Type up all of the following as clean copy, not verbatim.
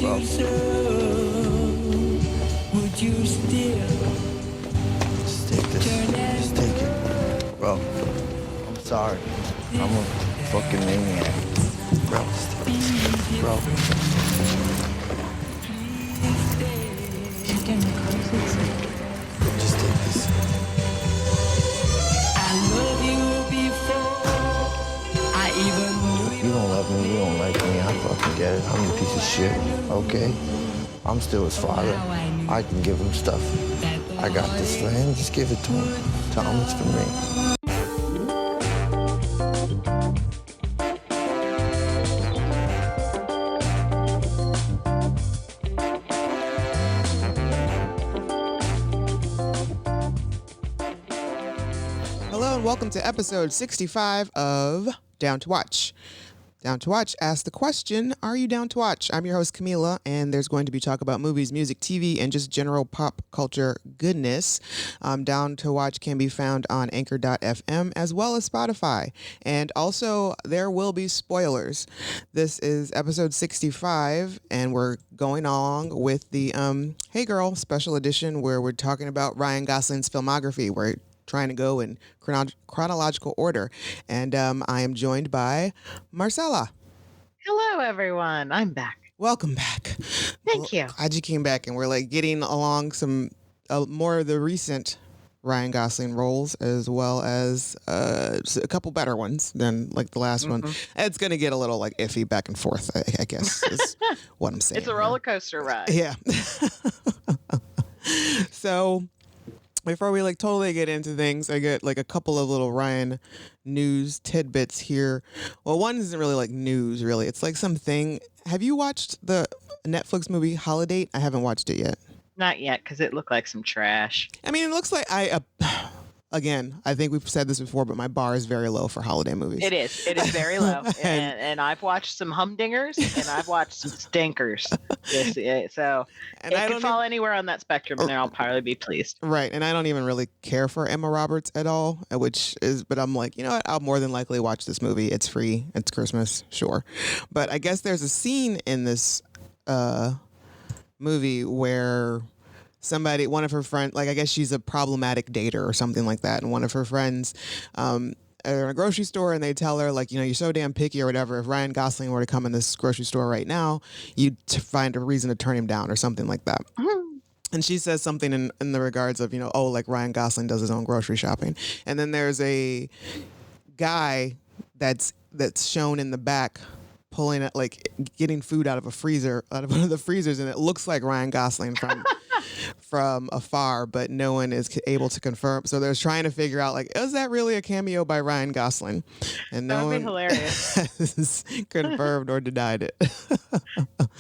bro. Would you still Just take this. Just take it. Bro, I'm sorry. I'm a fucking maniac. Bro, just take this. Bro. You're getting crazy. Just take this. I love you before I even knew You don't love me, you don't like me, I fucking get it. I'm a piece of shit, okay? I'm still his father. I can give him stuff. I got this for him, just give it to him. Tell him it's for me. Hello and welcome to episode 65 of Down to Watch. Down to Watch asks the question, are you down to watch? I'm your host, Kahmeela, and there's going to be talk about movies, music, TV, and just general pop culture goodness. Down to Watch can be found on anchor.fm as well as Spotify. And also, there will be spoilers. This is episode 65, and we're going along with the Hey Girl special edition where we're talking about Ryan Gosling's filmography. We're trying to go in chronological order. And I am joined by Marcella. Hello, everyone. I'm back. Welcome back. Thank you. Glad you came back. And we're like getting along some more of the recent Ryan Gosling roles, as well as a couple better ones than like the last one. It's going to get a little like iffy back and forth, I guess, is what I'm saying. It's a roller coaster ride. Yeah. So before we like totally get into things, I get like a couple of little Ryan news tidbits here. Well, one isn't really like news, really. It's like something. Have you watched the Netflix movie Holiday? I haven't watched it yet. Not yet, because it looked like some trash. I mean, it looks like again, I think we've said this before, but my bar is very low for holiday movies. It is. It is very low. and I've watched some humdingers and I've watched some stinkers. So And it I could don't fall anywhere on that spectrum and I'll probably be pleased. Right. And I don't even really care for Emma Roberts at all, but I'm like, you know what? I'll more than likely watch this movie. It's free. It's Christmas. Sure. But I guess there's a scene in this movie where one of her friends, like I guess she's a problematic dater or something like that. And one of her friends are in a grocery store and they tell her like, you know, you're so damn picky or whatever. If Ryan Gosling were to come in this grocery store right now, you'd find a reason to turn him down or something like that. And she says something in the regards of, you know, oh, like Ryan Gosling does his own grocery shopping. And then there's a guy that's shown in the back pulling it, like getting food out of one of the freezers. And it looks like Ryan Gosling from afar, but no one is able to confirm. So they're trying to figure out, like, is that really a cameo by Ryan Gosling? And no one has confirmed or denied it.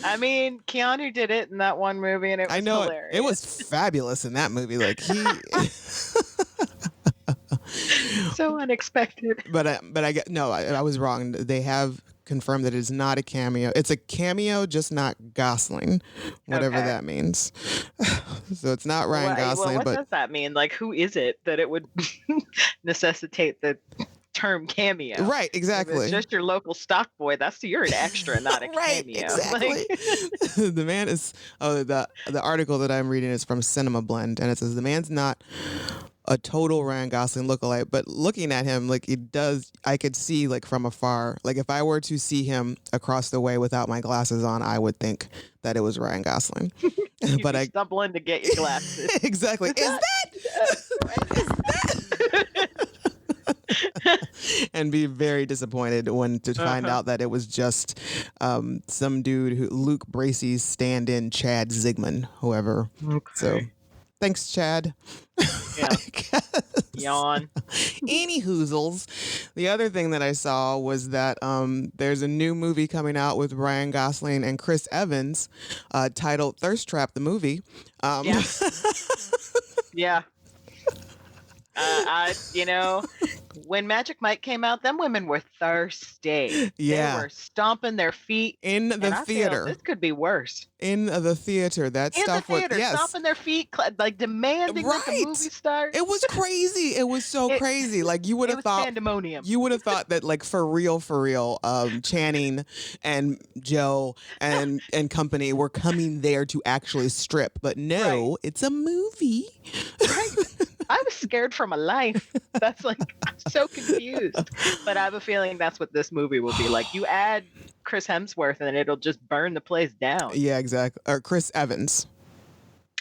I mean, Keanu did it in that one movie, and it was hilarious. It was fabulous in that movie. Like he. So unexpected. But I was wrong. They have confirmed that it is not a cameo. It's a cameo, just not Gosling, whatever that means. So it's not Ryan Gosling. What does that mean? Like, who is it that it would necessitate the term cameo? Right, exactly. If it's just your local stock boy. You're an extra, not a right, cameo. Exactly. The man is. Oh, the article that I'm reading is from Cinema Blend, and it says the man's not a total Ryan Gosling lookalike, but looking at him, like I could see like from afar, like if I were to see him across the way without my glasses on, I would think that it was Ryan Gosling. But I stumble in to get your glasses. Exactly. Is that? And be very disappointed to find out that it was just some dude Luke Bracey's stand-in, Chad Zigman, whoever. Okay. So thanks, Chad. Yeah. Yawn. Any hoozles. The other thing that I saw was that there's a new movie coming out with Ryan Gosling and Chris Evans titled Thirst Trap, the movie. Yeah. Yeah. when Magic Mike came out, them women were thirsty. Yeah. They were stomping their feet. In the and I theater. feel this could be worse. In the theater. That In the stuff was, theater, yes. stomping their feet, like demanding that the Right. movie start. It was crazy. It was so crazy. Like you would It have was thought pandemonium. you would have thought that like for real, Channing and Joe and company were coming there to actually strip. But no, it's a movie. Right. I was scared for my life. That's like, I'm so confused. But I have a feeling that's what this movie will be like. You add Chris Hemsworth and it'll just burn the place down. Yeah, exactly. Or Chris Evans.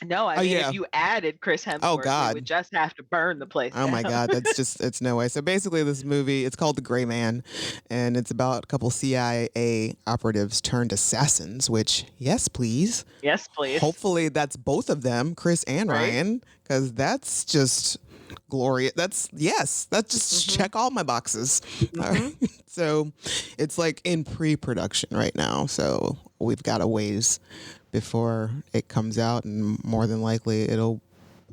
No, I mean, if you added Chris Hemsworth, God. you would just have to burn the place down. Oh my God, that's just, it's no way. So basically this movie, it's called The Gray Man, and it's about a couple CIA operatives turned assassins, which, yes, please. Yes, please. Hopefully that's both of them, Chris and Right. Ryan, because that's just glorious. That's just check all my boxes. All right. So it's like in pre-production right now. So we've got a ways before it comes out, and more than likely it'll,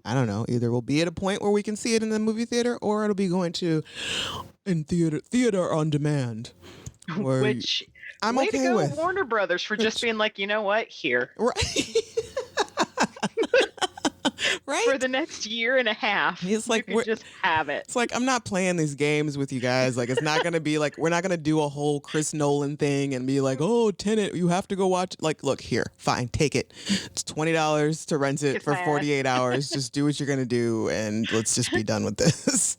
I don't know, either we'll be at a point where we can see it in the movie theater, or it'll be going to in theater on demand. Which I'm way okay to go, with. Warner Brothers, for just being like, you know what, here. Right. Right. For the next year and a half, It's like you can just have it. It's like, I'm not playing these games with you guys. Like, it's not going to be like, we're not going to do a whole Chris Nolan thing and be like, oh, Tenet, you have to go watch. Like, look, here, fine, take it. It's $20 to rent it Kiss for my ass. 48 hours. Just do what you're going to do, and let's just be done with this.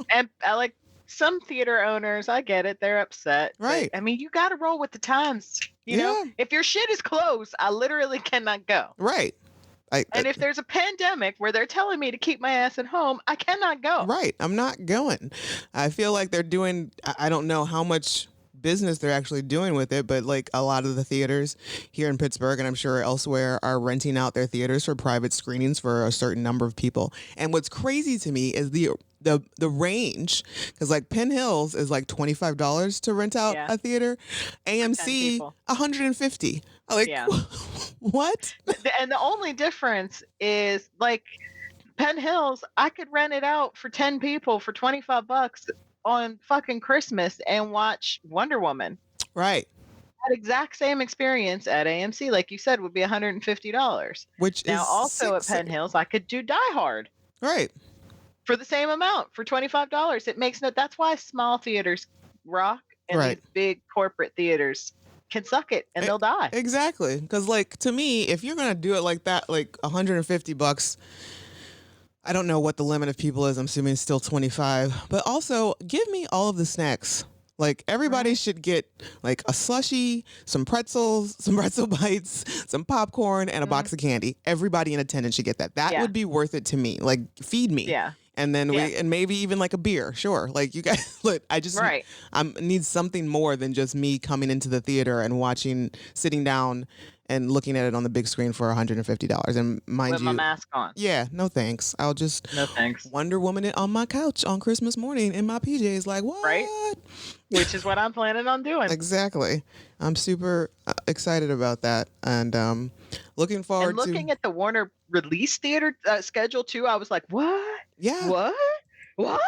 And I like some theater owners, I get it, they're upset. but, Right. I mean, you got to roll with the times. You know, Yeah. if your shit is closed, I literally cannot go. Right. And if there's a pandemic where they're telling me to keep my ass at home, I cannot go. Right. I'm not going. I feel like they're doing, I don't know how much business they're actually doing with it, but like a lot of the theaters here in Pittsburgh, and I'm sure elsewhere, are renting out their theaters for private screenings for a certain number of people. And what's crazy to me is the range, because like Penn Hills is like $25 to rent out Yeah. a theater, AMC people. $150. Like, Yeah. what? And the only difference is like Penn Hills, I could rent it out for 10 people for $25 on fucking Christmas and watch Wonder Woman. Right. That exact same experience at AMC, like you said, would be $150. Which Now, is also at Penn Hills, I could do Die Hard Right. for the same amount for $25. It makes no. That's why small theaters rock and Right. these big corporate theaters can suck it and they'll die. Exactly. Because, like, to me, if you're going to do it like that, like $150, I don't know what the limit of people is. I'm assuming it's still 25. But also, give me all of the snacks. Like, everybody should get, like, a slushie, some pretzels, some pretzel bites, some popcorn, and a box of candy. Everybody in attendance should get that. That Yeah. would be worth it to me. Like, feed me. Yeah. And then Yeah. and maybe even like a beer. Sure. Like, you guys, look, I just Right. need something more than just me coming into the theater and sitting down and looking at it on the big screen for $150. And mind With you, my mask on. yeah, no thanks. I'll just No thanks. Wonder Woman it on my couch on Christmas morning in my PJs. Like, what? Right. Which is what I'm planning on doing. Exactly. I'm super excited about that, and looking forward And looking to at the Warner release theater schedule too, I was like, what? yeah. What?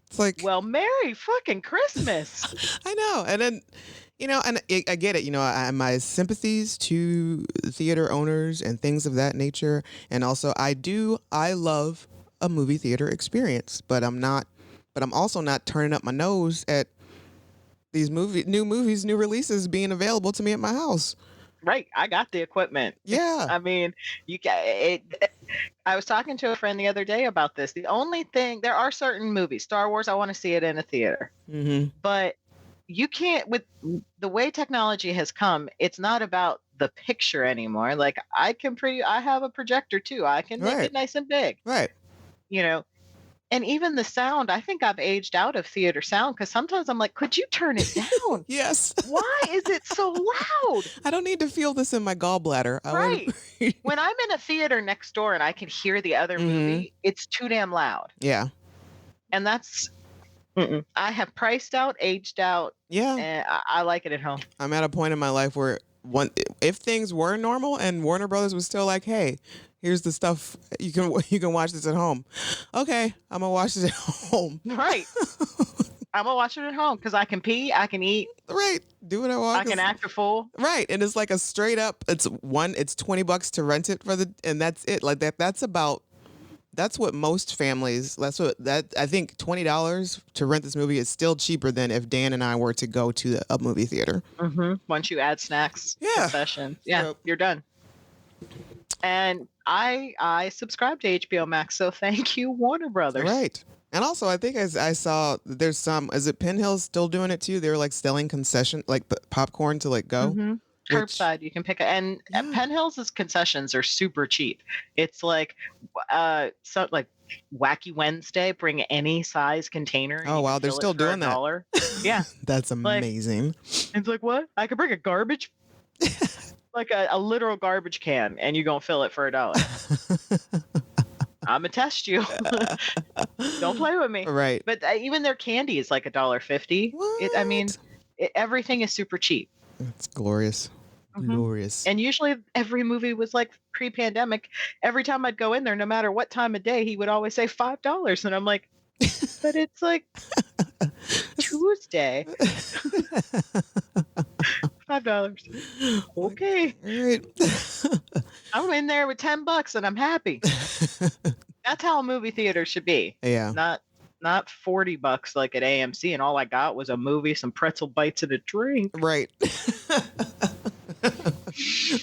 It's like, Well, Merry fucking Christmas. I know. And then, and I get it. My sympathies to theater owners and things of that nature. And also, I love a movie theater experience, but I'm also not turning up my nose at these new releases being available to me at my house. Right. I got the equipment. Yeah. I mean, I was talking to a friend the other day about this. The only thing, there are certain movies, Star Wars, I want to see it in a theater. Mm-hmm. But you can't, with the way technology has come, it's not about the picture anymore. Like I have a projector too. I can make it nice and big. Right. And even the sound, I think I've aged out of theater sound because sometimes I'm like, could you turn it down? Yes. Why is it so loud? I don't need to feel this in my gallbladder. Right. When I'm in a theater next door and I can hear the other movie, it's too damn loud. Yeah. And that's, I have priced out, aged out, Yeah. and I like it at home. I'm at a point in my life where if things were normal and Warner Brothers was still like, hey, here's the stuff you can watch this at home. Okay, I'm gonna watch this at home. Right. I'm gonna watch it at home because I can pee, I can eat, Right, do what I want. I can act a fool. Right, and it's like a straight up. It's $20 to rent it and that's it. Like that's what most families. I think $20 to rent this movie is still cheaper than if Dan and I were to go to a movie theater. Mm-hmm. Once you add snacks, concessions, you're done. And I subscribe to HBO Max, so thank you, Warner Brothers. Right. And also, I think I saw there's some. Is it Penn still doing it too? They're like selling concession, like popcorn to like go. Mm-hmm. Curbside, you can pick it. And Penn Hill's concessions are super cheap. It's like, like Wacky Wednesday, bring any size container. Oh wow, they're still doing that. Yeah, that's amazing. It's like, what? I could bring a garbage, like a literal garbage can, and you're gonna fill it for $1. I'm gonna test you. Don't play with me. Right. But even their candy is like $1.50. Everything is super cheap. It's glorious. Mm-hmm. Glorious. And usually every movie was like pre-pandemic. Every time I'd go in there, no matter what time of day, he would always say $5. And I'm like, but it's like Tuesday. $5. Okay. Right. I'm in there with $10 and I'm happy. That's how a movie theater should be. Yeah. Not $40 like at AMC, and all I got was a movie, some pretzel bites, and a drink. Right.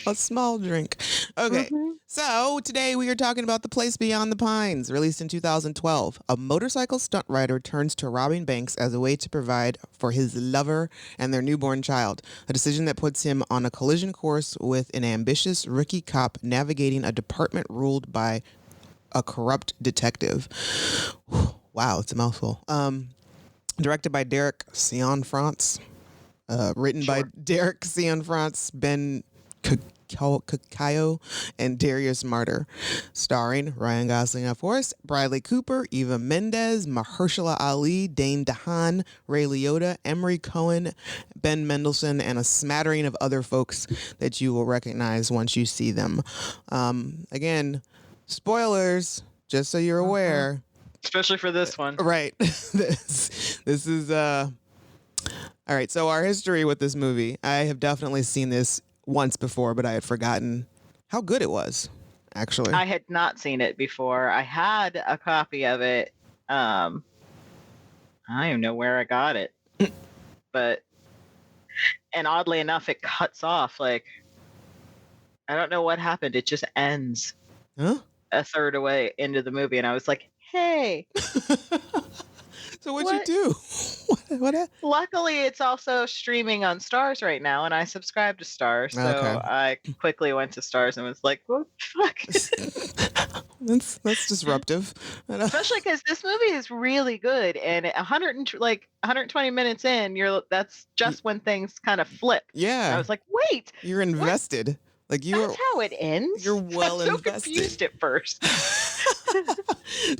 A small drink. Okay. Mm-hmm. So today we are talking about The Place Beyond the Pines, released in 2012. A motorcycle stunt rider turns to robbing banks as a way to provide for his lover and their newborn child, a decision that puts him on a collision course with an ambitious rookie cop navigating a department ruled by a corrupt detective. Wow, it's a mouthful. Directed by Derek Cianfrance. Written by Derek Cianfrance, Ben Cacayo, and Darius Martyr. Starring Ryan Gosling, of course, Bradley Cooper, Eva Mendes, Mahershala Ali, Dane DeHaan, Ray Liotta, Emery Cohen, Ben Mendelsohn, and a smattering of other folks that you will recognize once you see them. Again, spoilers, just so you're aware. Especially for this one. Right. This is all right, so our history with this movie. I have definitely seen this once before, but I had forgotten how good it was, actually. I had not seen it before. I had a copy of it. I don't even know where I got it. And oddly enough, it cuts off. Like, I don't know what happened. It just ends a third away into the movie. And I was like, hey. So what'd you do? What? Luckily, it's also streaming on Stars right now, and I subscribe to Stars. So I quickly went to Stars and was like, what the fuck? That's disruptive. Especially because this movie is really good, and 120 minutes in, that's just when things kind of flip. Yeah. And I was like, wait. You're invested. What? Like That's how it ends? You're well I'm so invested. confused at first.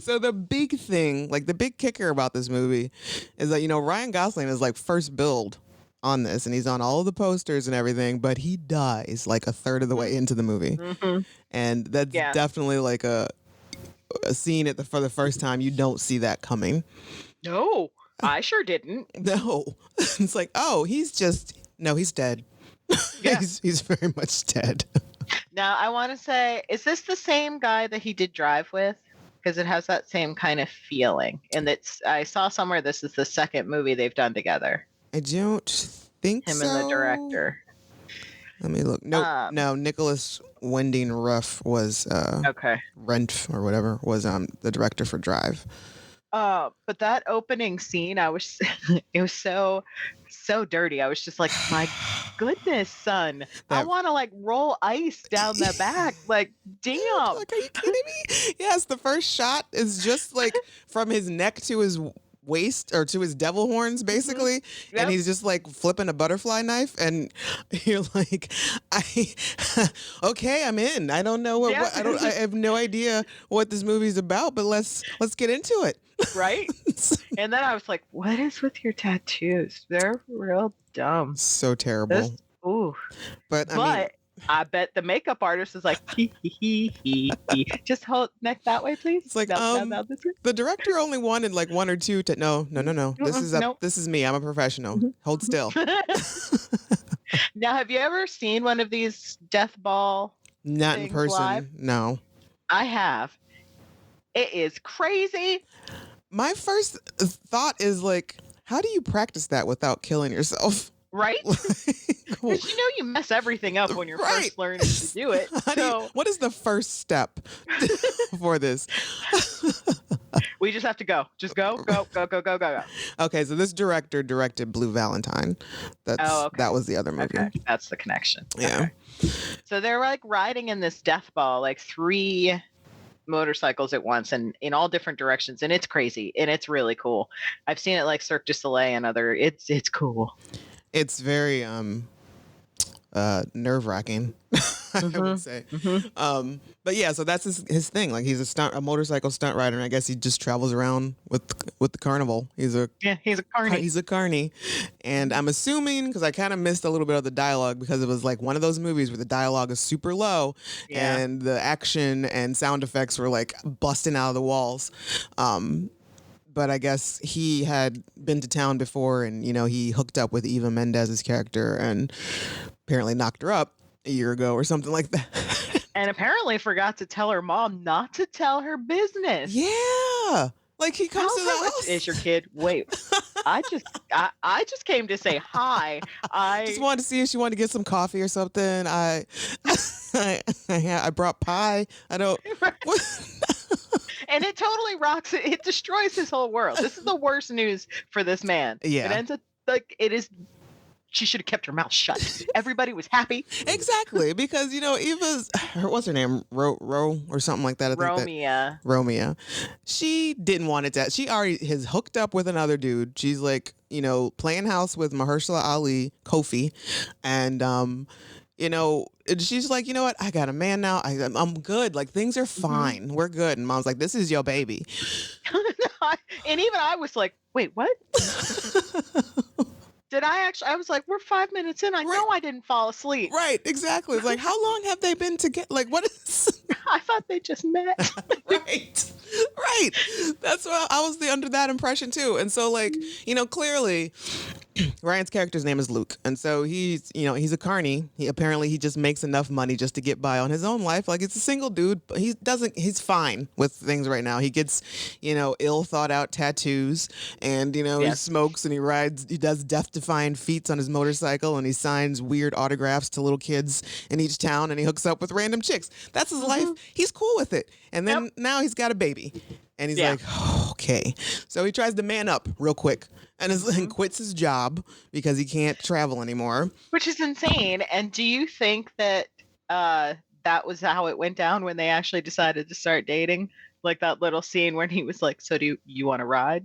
So the big thing, like the big kicker about this movie is that, Ryan Gosling is like first build on this, and he's on all of the posters and everything, but he dies like a third of the way into the movie. Mm-hmm. And that's definitely like a scene for the first time. You don't see that coming. No, I sure didn't. No. It's like, he's dead. Yeah. He's very much dead. Now, I want to say, is this the same guy that he did Drive with? Because it has that same kind of feeling. And I saw somewhere this is the second movie they've done together. I don't think Him so. and the director. Let me look. No, Nicholas Winding Refn was Rent or whatever was the director for Drive. But that opening scene, it was so dirty. I was just like, my goodness, son. I want to like roll ice down the back. Like, damn. Like, are you kidding me? Yes, the first shot is just like from his neck to his waist or to his devil horns, basically. Mm-hmm. Yep. And he's just like flipping a butterfly knife, and you're like, okay, I'm in. I don't know I have no idea what this movie's about, but let's get into it. Right? And then I was like, what is with your tattoos? They're real dumb. So terrible. Ooh. But I bet the makeup artist is like, hee. Just hold neck that way, please. It's like, No, this way. the director only wanted like one or two to no. Nope. This is me. I'm a professional. Hold still. Now, have you ever seen one of these death ball Not in things person. live? No. I have. It is crazy. My first thought is like, how do you practice that without killing yourself? Right? Because you mess everything up when you're first learning to do it. What is the first step for this? We just have to go. Just go. Okay, so this director directed Blue Valentine. That was the other movie. Okay, that's the connection. Yeah. Okay. So they're like riding in this death ball, like 3 motorcycles at once and in all different directions, and it's crazy and it's really cool. I've seen it like Cirque du Soleil and other. It's cool. It's very nerve-wracking, I would say. Mm-hmm. But yeah, so that's his thing. Like he's a motorcycle stunt rider, and I guess he just travels around with the carnival. He's a Carny. He's a Carny, and I'm assuming because I kind of missed a little bit of the dialogue because it was like one of those movies where the dialogue is super low, and the action and sound effects were like busting out of the walls. But I guess he had been to town before, and he hooked up with Eva Mendes's character, and apparently knocked her up a year ago or something like that. And apparently forgot to tell her mom not to tell her business. Yeah, like he comes to the house. Is your kid? Wait, I just came to say hi. I just wanted to see if she wanted to get some coffee or something. I brought pie. I don't. And it totally rocks it. It destroys his whole world. This is the worst news for this man. Yeah. It ends up like it is. She should have kept her mouth shut. Everybody was happy. Exactly, because Eva's what's her name, Ro or something like that. I think Romeo. She didn't want it to. She already has hooked up with another dude. She's like playing house with Mahershala Ali, Kofi, and she's like, you know what? I got a man now. I'm good. Like things are fine. We're good. And mom's like, this is your baby. And even I was like, wait, what? Did I actually? I was like, we're 5 minutes in. I know I didn't fall asleep. Right, exactly. It's like, how long have they been together? Like, what is? I thought they just met. Right. That's why I was under that impression too. And so, like, clearly, Ryan's character's name is Luke, and so he's a Carny. He just makes enough money just to get by on his own life. Like it's a single dude, but he's fine with things right now. He gets ill thought out tattoos, and he smokes and he does death-defying feats on his motorcycle, and he signs weird autographs to little kids in each town, and he hooks up with random chicks. That's his life. He's cool with it. And then now he's got a baby, and he's like, oh, okay. So he tries to man up real quick. And quits his job because he can't travel anymore. Which is insane. And do you think that that was how it went down when they actually decided to start dating? Like that little scene when he was like, so do you want to ride?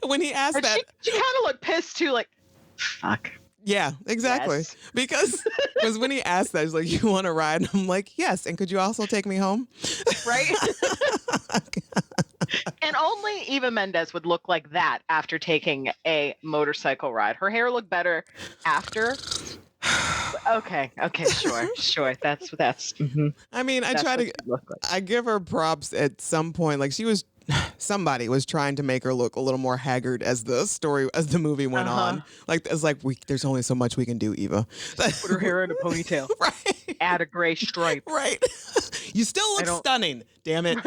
When he asked that. She kind of looked pissed too, like, fuck. Yeah, exactly. Yes. Because when he asked that, he's like, you want to ride? And I'm like, yes. And could you also take me home? Right? And only Eva Mendes would look like that after taking a motorcycle ride. Her hair looked better after. Okay, sure. That's. Mm-hmm. I mean, I give her props at some point. Like somebody was trying to make her look a little more haggard as the movie went on. Like it's like there's only so much we can do, Eva. Put her hair in a ponytail. Right. Add a gray stripe. Right. You still look stunning. Damn it.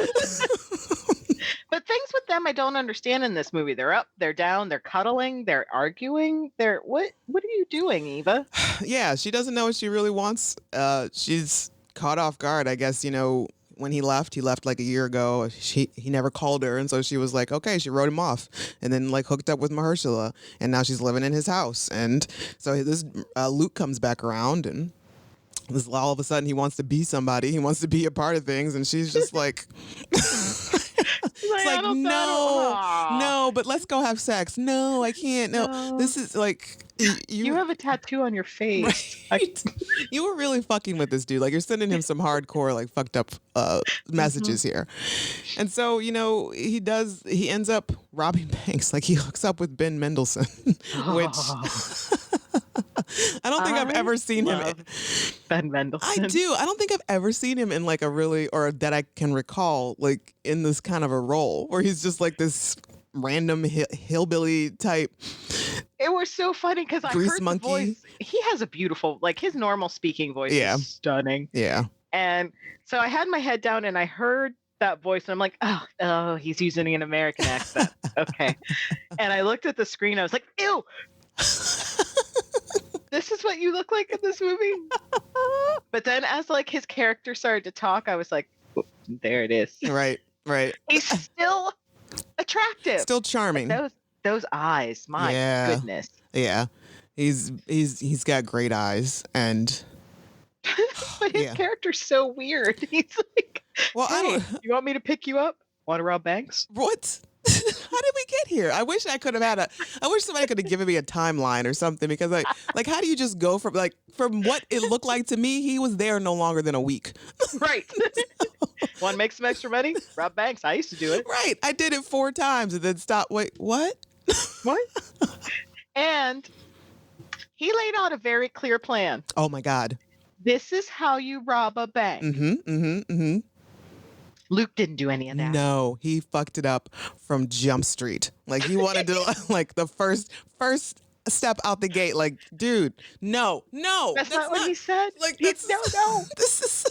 But things with them I don't understand in this movie. They're up, they're down, they're cuddling, they're arguing. What are you doing, Eva? Yeah, she doesn't know what she really wants. She's caught off guard, I guess, when he left like a year ago. He never called her, and so she was like, okay, she wrote him off, and then like hooked up with Mahershala, and now she's living in his house. And so this Luke comes back around, and all of a sudden he wants to be somebody. He wants to be a part of things, and she's just like. It's like, no, but let's go have sex. No, I can't. No. This is like you have a tattoo on your face. Right? You were really fucking with this dude. Like you're sending him some hardcore, like fucked up messages here. And so, he ends up robbing banks. Like he hooks up with Ben Mendelsohn, which I don't think I've ever seen him. Ben Mendelsohn. I do. I don't think I've ever seen him in like a really, or that I can recall, like in this kind of a role where he's just like this random hillbilly type. It was so funny because I Grease heard monkey. the voice. He has a beautiful, like his normal speaking voice is stunning. Yeah. And so I had my head down and I heard that voice and I'm like, oh, he's using an American accent. Okay. And I looked at the screen. I was like, ew. This is what you look like in this movie. But then as like his character started to talk, I was like, there it is. Right. He's still attractive. Still charming. Those eyes, my goodness. Yeah. He's got great eyes and but his character's so weird. He's like, well, hey, you want me to pick you up? Want to rob banks? What? How did we get here? I wish I could have I wish somebody could have given me a timeline or something, because like how do you just go from what it looked like to me? He was there no longer than a week. Right. Want to make some extra money? Rob banks. I used to do it. Right. I did it 4 times and then stopped. Wait, what? What? And he laid out a very clear plan. Oh my God. This is how you rob a bank. Luke didn't do any of that. No, he fucked it up from Jump Street. Like he wanted to like the first step out the gate. Like, dude, no. That's not what he said. Like, no. This is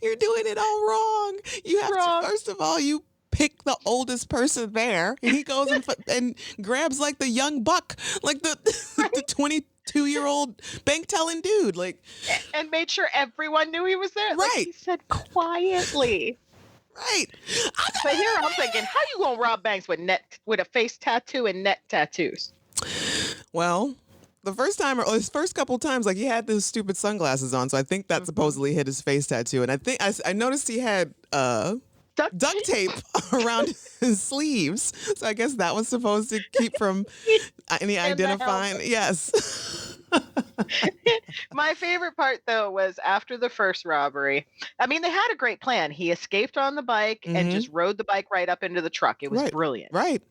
you're doing it all wrong. You have to, first of all, you pick the oldest person there, and he goes and grabs like the young buck, like the 22-year-old bank telling dude, like, and made sure everyone knew he was there. Right. Like he said quietly. Right. But here I'm thinking, how you gonna rob banks with a face tattoo and neck tattoos? Well, the first time, or his first couple times, like he had those stupid sunglasses on, so I think that supposedly hid his face tattoo, and I think I noticed he had duct tape around his sleeves, so I guess that was supposed to keep from any identifying. Yes. My favorite part, though, was after the first robbery. I mean, they had a great plan. He escaped on the bike and just rode the bike right up into the truck. It was brilliant. Right.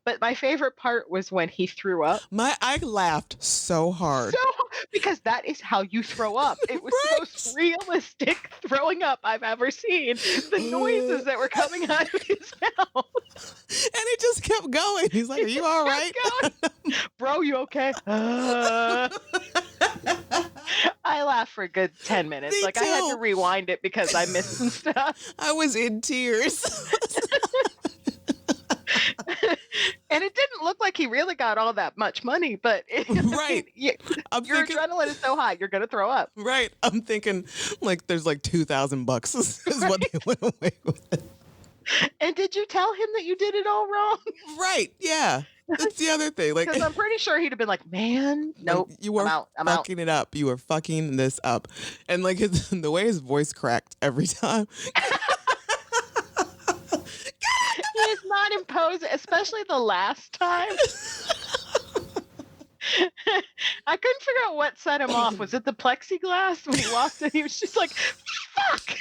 But my favorite part was when he threw up. I laughed so hard. Because that is how you throw up. It was the most realistic throwing up I've ever seen. The noises that were coming out of his mouth. And he just kept going. He's like, are you all right? Bro, you okay? I laughed for a good 10 minutes. Me I had to rewind it because I missed some stuff. I was in tears. And it didn't look like he really got all that much money, but your adrenaline is so high, you're going to throw up. Right. I'm thinking like there's like $2,000 is what they went away with. And did you tell him that you did it all wrong? Right. Yeah. That's the other thing. Like, because I'm pretty sure he'd have been like, man, nope, you were I'm fucking it up. You were fucking this up. And like the way his voice cracked every time. He's not imposing, especially the last time. I couldn't figure out what set him off. Was it the plexiglass when he walked in? He was just like, fuck.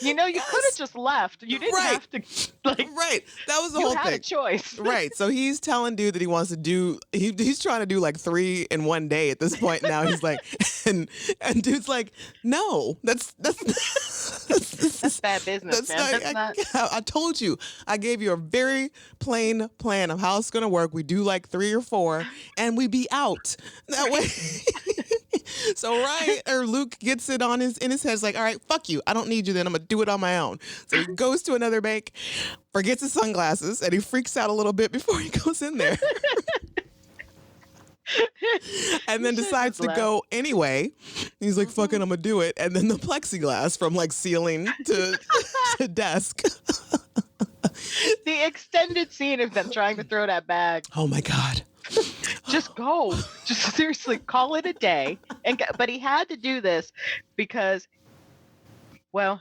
You could have just left. You didn't have to, Right. That was the whole thing. You had a choice. Right. So he's telling dude that he wants to do, he's trying to do like 3 in one day at this point now. He's like, and dude's like, no, that's bad business, man. I told you, I gave you a very plain plan of how it's going to work. We do like 3 or 4 and we be out that way. So Luke gets it in his head. It's like, all right, fuck you. I don't need you then. I'm going to do it on my own. So he goes to another bank, forgets his sunglasses, and he freaks out a little bit before he goes in there. And then decides to go anyway. He's like, fucking, I'm going to do it. And then the plexiglass from like ceiling to desk. The extended scene of them trying to throw that bag. Oh my God. Just go. Just seriously call it a day. But he had to do this because, so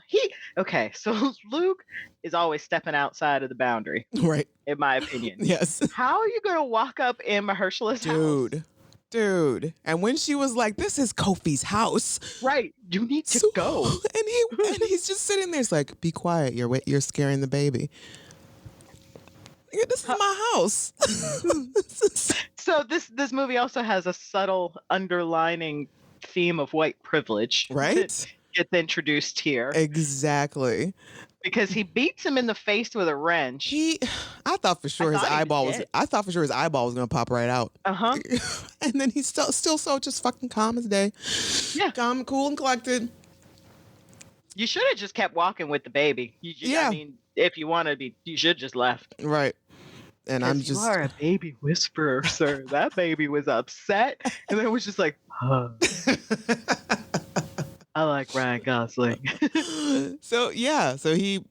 Luke is always stepping outside of the boundary. Right. In my opinion. Yes. How are you going to walk up in Mahershala's house? Dude. And when she was like, this is Kofi's house. Right. You need to go. And he's just sitting there. It's like, be quiet. You're scaring the baby. This is my house. So this movie also has a subtle underlining theme of white privilege. Right? That gets introduced here. Exactly. Because he beats him in the face with a wrench. I thought for sure his eyeball was. I thought for sure his eyeball was gonna pop right out. And then he's still so just fucking calm as day. Yeah, calm, cool, and collected. You should have just kept walking with the baby. I mean, if you want to be, you should just left. Right. And I'm just. You are a baby whisperer, sir. That baby was upset, and then it was just like, huh. I like Ryan Gosling. So he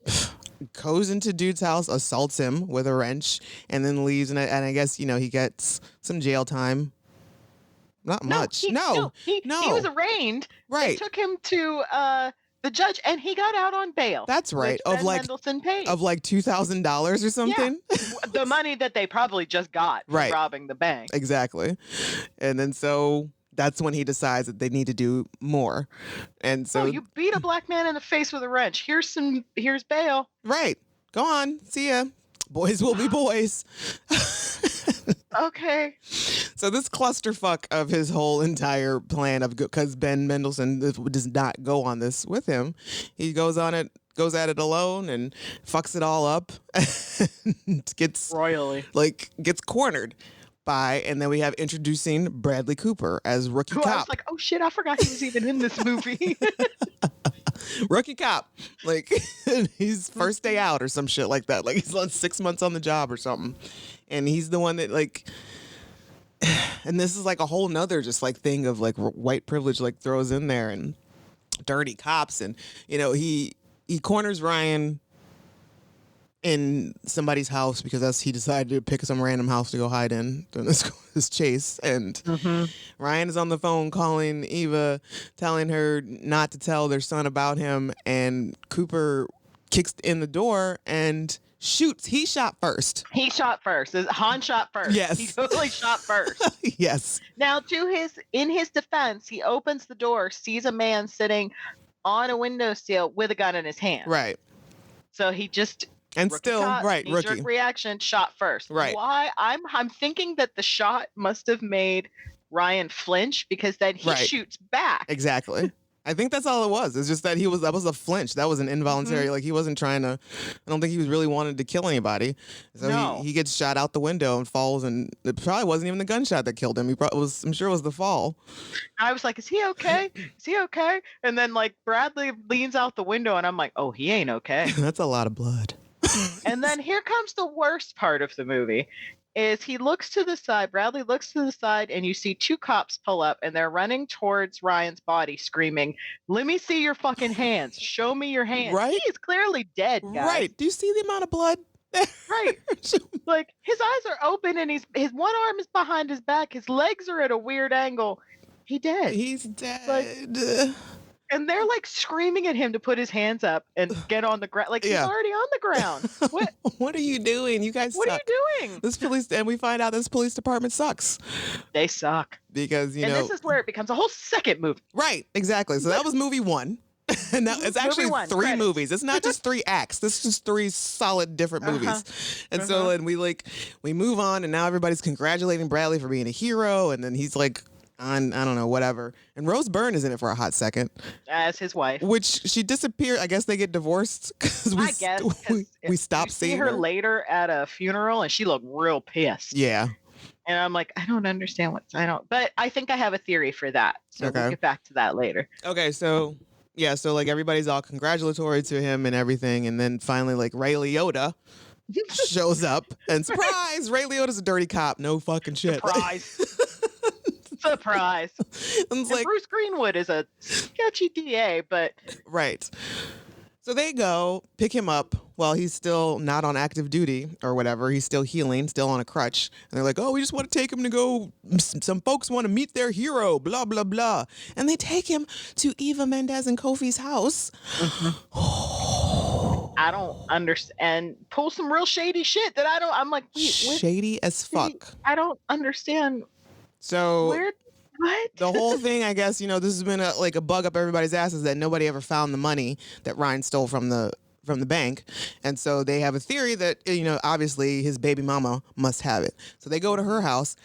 goes into dude's house, assaults him with a wrench, and then leaves. And I guess he gets some jail time. Not much. He was arraigned. Right. They took him to the judge, and he got out on bail. That's right. Of like $2,000 or something. Yeah. The money that they probably just got from robbing the bank. Exactly. And then so that's when he decides that they need to do more. And so you beat a black man in the face with a wrench. Here's bail. Right. Go on. See ya. Boys will be boys. Okay. So this clusterfuck of his whole entire plan because Ben Mendelsohn does not go on this with him. He goes at it alone and fucks it all up. Gets cornered. And then we have introducing Bradley Cooper as rookie cop. I was like, oh shit, I forgot he was even in this movie. Rookie cop. Like, he's first day out or some shit like that. Like, he's on 6 months on the job or something. And he's the one that, like, and this is like a whole nother just like thing of like white privilege, like throws in there and dirty cops. And, he corners Ryan in somebody's house because he decided to pick some random house to go hide in during this chase. And Ryan is on the phone calling Eva, telling her not to tell their son about him. And Cooper kicks in the door and shoots. He shot first. Han shot first. Yes. He totally shot first. Yes. Now, in his defense, he opens the door, sees a man sitting on a windowsill with a gun in his hand. Right. So he just... And still, right, rookie reaction, shot first. Right. Why? I'm thinking that the shot must have made Ryan flinch because then he shoots back. Exactly. I think that's all it was. It's just that that was a flinch. That was an involuntary, like he wasn't trying to, I don't think he was really wanting to kill anybody. So he gets shot out the window and falls, and it probably wasn't even the gunshot that killed him. I'm sure it was the fall. I was like, is he okay? Is he okay? And then like Bradley leans out the window and I'm like, oh, he ain't okay. That's a lot of blood. And then here comes the worst part of the movie is he looks to the side, Bradley looks to the side, and you see two cops pull up and they're running towards Ryan's body screaming, let me see your fucking hands. Show me your hands. Right? He is clearly dead, guys. Right. Do you see the amount of blood? Right. Like his eyes are open and his one arm is behind his back. His legs are at a weird angle. He's dead. He's dead. Like, and they're like screaming at him to put his hands up and get on the ground. Like he's already on the ground. What? What are you doing? You guys What suck. are you doing? This police, and we find out this police department sucks. They suck. Because, and this is where it becomes a whole second movie. Right, exactly. So that was movie one. And now it's actually three movies. It's not just 3 acts. This is just 3 solid different movies. And so then we move on, and now everybody's congratulating Bradley for being a hero, and then he's like on, I don't know, whatever. And Rose Byrne is in it for a hot second. As his wife. Which she disappeared. I guess they get divorced because we stopped seeing her later at a funeral, and she looked real pissed. Yeah. And I'm like, I don't understand but I think I have a theory for that. So we'll get back to that later. Okay, so yeah, so like everybody's all congratulatory to him and everything, and then finally like Ray Liotta shows up, and surprise, Ray Liotta's a dirty cop. No fucking shit. Surprise. And like, Bruce Greenwood is a sketchy DA, but right. So they go pick him up while he's still not on active duty or whatever. He's still healing, still on a crutch. And they're like, oh, we just want to take him to go. Some folks want to meet their hero, blah, blah, blah. And they take him to Eva Mendes and Kofi's house. I don't understand. And pull some real shady shit that I'm like, shady as fuck. I don't understand. So what? The whole thing, I guess, this has been a bug up everybody's asses that nobody ever found the money that Ryan stole from from the bank. And so they have a theory that, obviously his baby mama must have it. So they go to her house,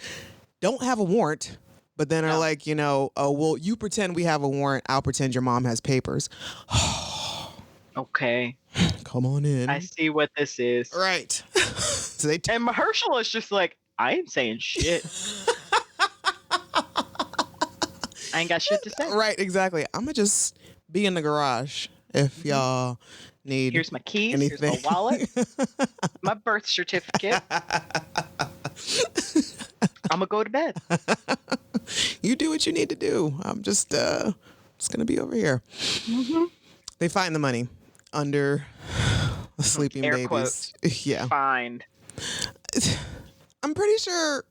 don't have a warrant, but then are like, oh, well, you pretend we have a warrant. I'll pretend your mom has papers. Okay. Come on in. I see what this is. Right. So and Mahershala is just like, I ain't saying shit. I ain't got shit to say. Right, exactly. I'm going to just be in the garage if y'all need Here's my keys. anything. Here's my wallet. My birth certificate. I'm going to go to bed. You do what you need to do. I'm just going to be over here. Mm-hmm. They find the money under the sleeping Air babies. Quotes. Yeah. Find. I'm pretty sure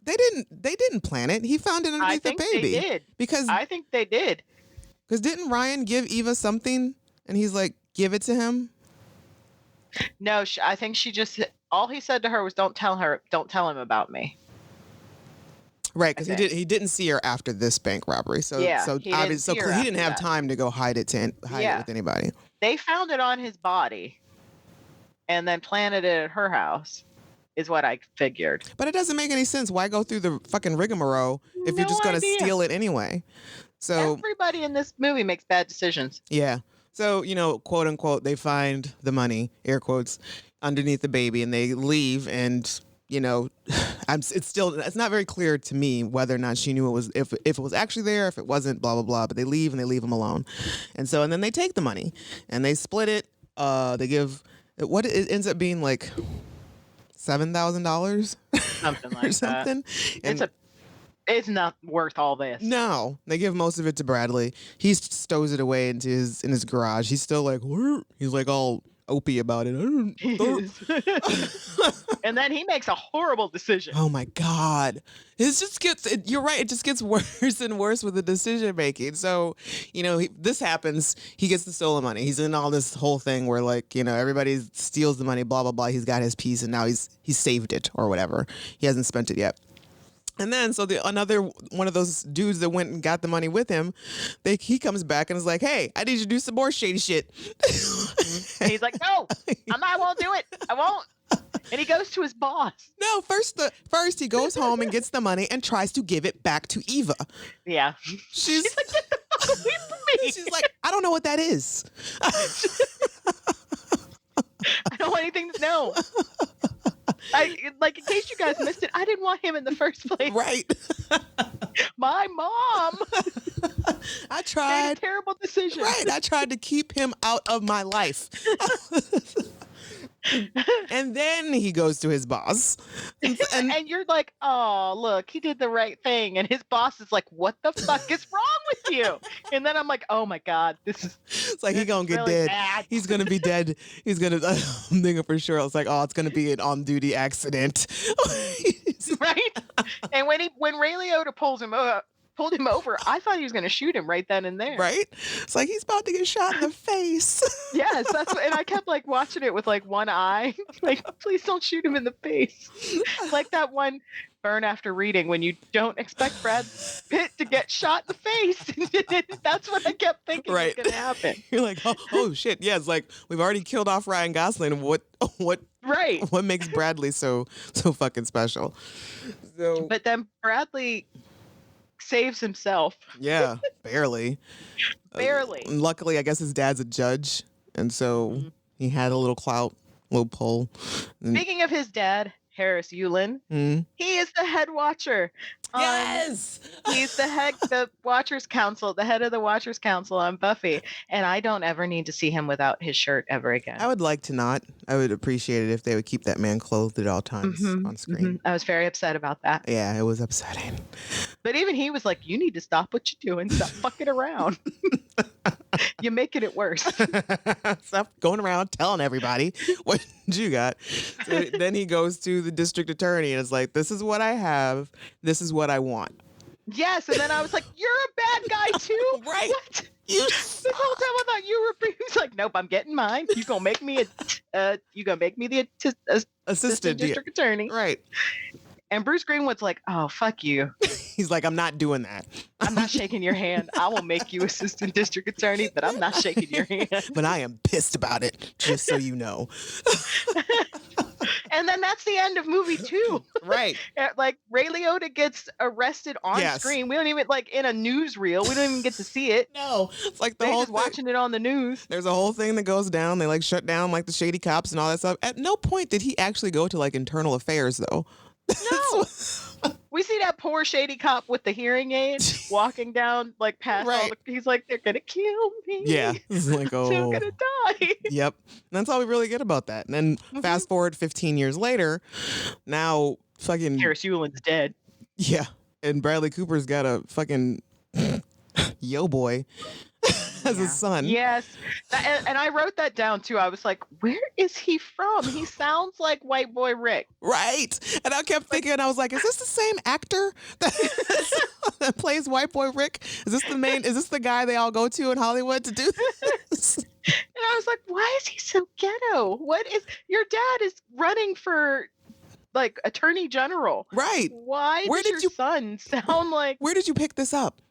they didn't plan it. He found it underneath the baby. They did. Because I think they did. Because didn't Ryan give Eva something and he's like, give it to him? No, I think she just, all he said to her was, don't tell him about me. Right, because he didn't see her after this bank robbery. So he didn't have time to go hide it it with anybody. They found it on his body and then planted it at her house, is what I figured. But it doesn't make any sense. Why go through the fucking rigmarole if you're just going to steal it anyway? So everybody in this movie makes bad decisions. Yeah. So, quote unquote, they find the money, air quotes, underneath the baby and they leave and it's not very clear to me whether or not she knew it was, if it was actually there, if it wasn't, blah, blah, blah, but they leave and they leave him alone. And then they take the money and they split it. They give, what it ends up being like $7,000? Something like or something. That. It's not worth all this. No, they give most of it to Bradley. He stows it away in his garage. He's still like, he's like all opie about it. And then he makes a horrible decision. Oh my God. You're right. It just gets worse and worse with the decision making. So, this happens. He gets the stolen money. He's in all this whole thing where everybody steals the money, blah, blah, blah. He's got his piece and now he's saved it or whatever. He hasn't spent it yet. And then, another one of those dudes that went and got the money with him, he comes back and is like, hey, I need you to do some more shady shit. And he's like, no, I won't do it. I won't. And he goes to his boss. No, first he goes home and gets the money and tries to give it back to Eva. Yeah. She's like, get the fuck away from me. She's like, I don't know what that is. I don't want anything to know. In case you guys missed it, I didn't want him in the first place. Right. My mom. I tried. Made a terrible decision. Right. I tried to keep him out of my life. And then he goes to his boss. And you're like, oh, look, he did the right thing. And his boss is like, what the fuck is wrong with you? And then I'm like, oh my God, it's like he's going to get really dead. Bad. He's going to be dead. He's going to, I'm thinking for sure. I was like, oh, it's going to be an on-duty accident. Right? And when Ray Liotta pulled him over, I thought he was going to shoot him right then and there. Right? It's like he's about to get shot in the face. Yes, and I kept watching it with one eye. Please don't shoot him in the face. Like that one Burn After Reading when you don't expect Brad Pitt to get shot in the face. That's what I kept thinking was going to happen. You're like, oh shit. Yeah, it's like we've already killed off Ryan Gosling. What Right. What makes Bradley so fucking special? But then Bradley saves himself. Yeah, barely. Barely. Luckily, I guess his dad's a judge, and so he had a little clout, little pull. Speaking of his dad, Harris Yulin, he is the head watcher. Yes! He's the head of the Watchers Council on Buffy, and I don't ever need to see him without his shirt ever again. I would like to not. I would appreciate it if they would keep that man clothed at all times on screen. I was very upset about that. Yeah, it was upsetting. But even he was like, you need to stop what you're doing. Stop fucking around. You're making it worse. Stop going around telling everybody what you got. So then he goes to the district attorney and is like, this is what I have. This is what I want. Yes. And then I was like, you're a bad guy too? Right. What? This whole time I thought you were. He was like, nope, I'm getting mine. You're gonna make me the assistant district attorney. Right. And Bruce Greenwood's like, oh, fuck you. He's like, I'm not doing that. I'm not shaking your hand. I will make you assistant district attorney, but I'm not shaking your hand. But I am pissed about it, just so you know. And then that's the end of movie 2. Right. Like Ray Liotta gets arrested on screen. We don't even like in a newsreel. We don't even get to see it. No, it's like the They're whole just watching it on the news. There's a whole thing that goes down. They like shut down like the shady cops and all that stuff. At no point did he actually go to like internal affairs though. No. We see that poor shady cop with the hearing aid walking down like past all the, he's like, they're gonna kill me. Yeah. It's like, oh, I'm gonna die. Yep. And that's all we really get about that. And then fast forward 15 years later, now fucking Harris Yulin's dead. Yeah. And Bradley Cooper's got a fucking yo boy as a son. Yes. And I wrote that down too. I was like, where is he from? He sounds like White Boy Rick. Right. And I kept thinking, I was like, is this the same actor that plays White Boy Rick? Is this the guy they all go to in Hollywood to do this? And I was like, why is he so ghetto? Your dad is running for like attorney general. Right. Why does your son sound like... Where did you pick this up?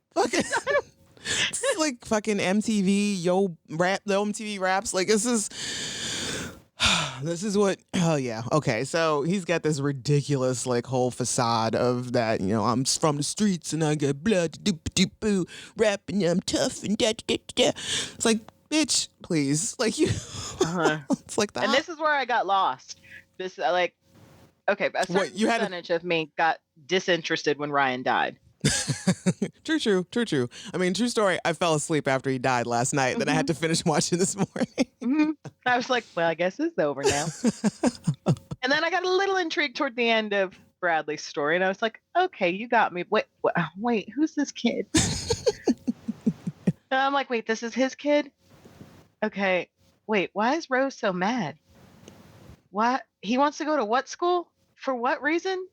This is like fucking MTV, the MTV raps. Like this is what, oh yeah. Okay. So he's got this ridiculous like whole facade of that, you know, I'm from the streets and I got blood, boo, rapping, I'm tough and da. It's like, bitch, please. Like you, it's like that. And this is where I got lost. This like, okay, a certain percentage of me got disinterested when Ryan died. True. I mean, true story. I fell asleep after he died last night. Then I had to finish watching this morning. I was like, well, I guess it's over now. And then I got a little intrigued toward the end of Bradley's story. And I was like, okay, you got me. Wait, who's this kid? And I'm like, wait, this is his kid? Okay, wait, why is Rose so mad? What? He wants to go to what school? For what reason?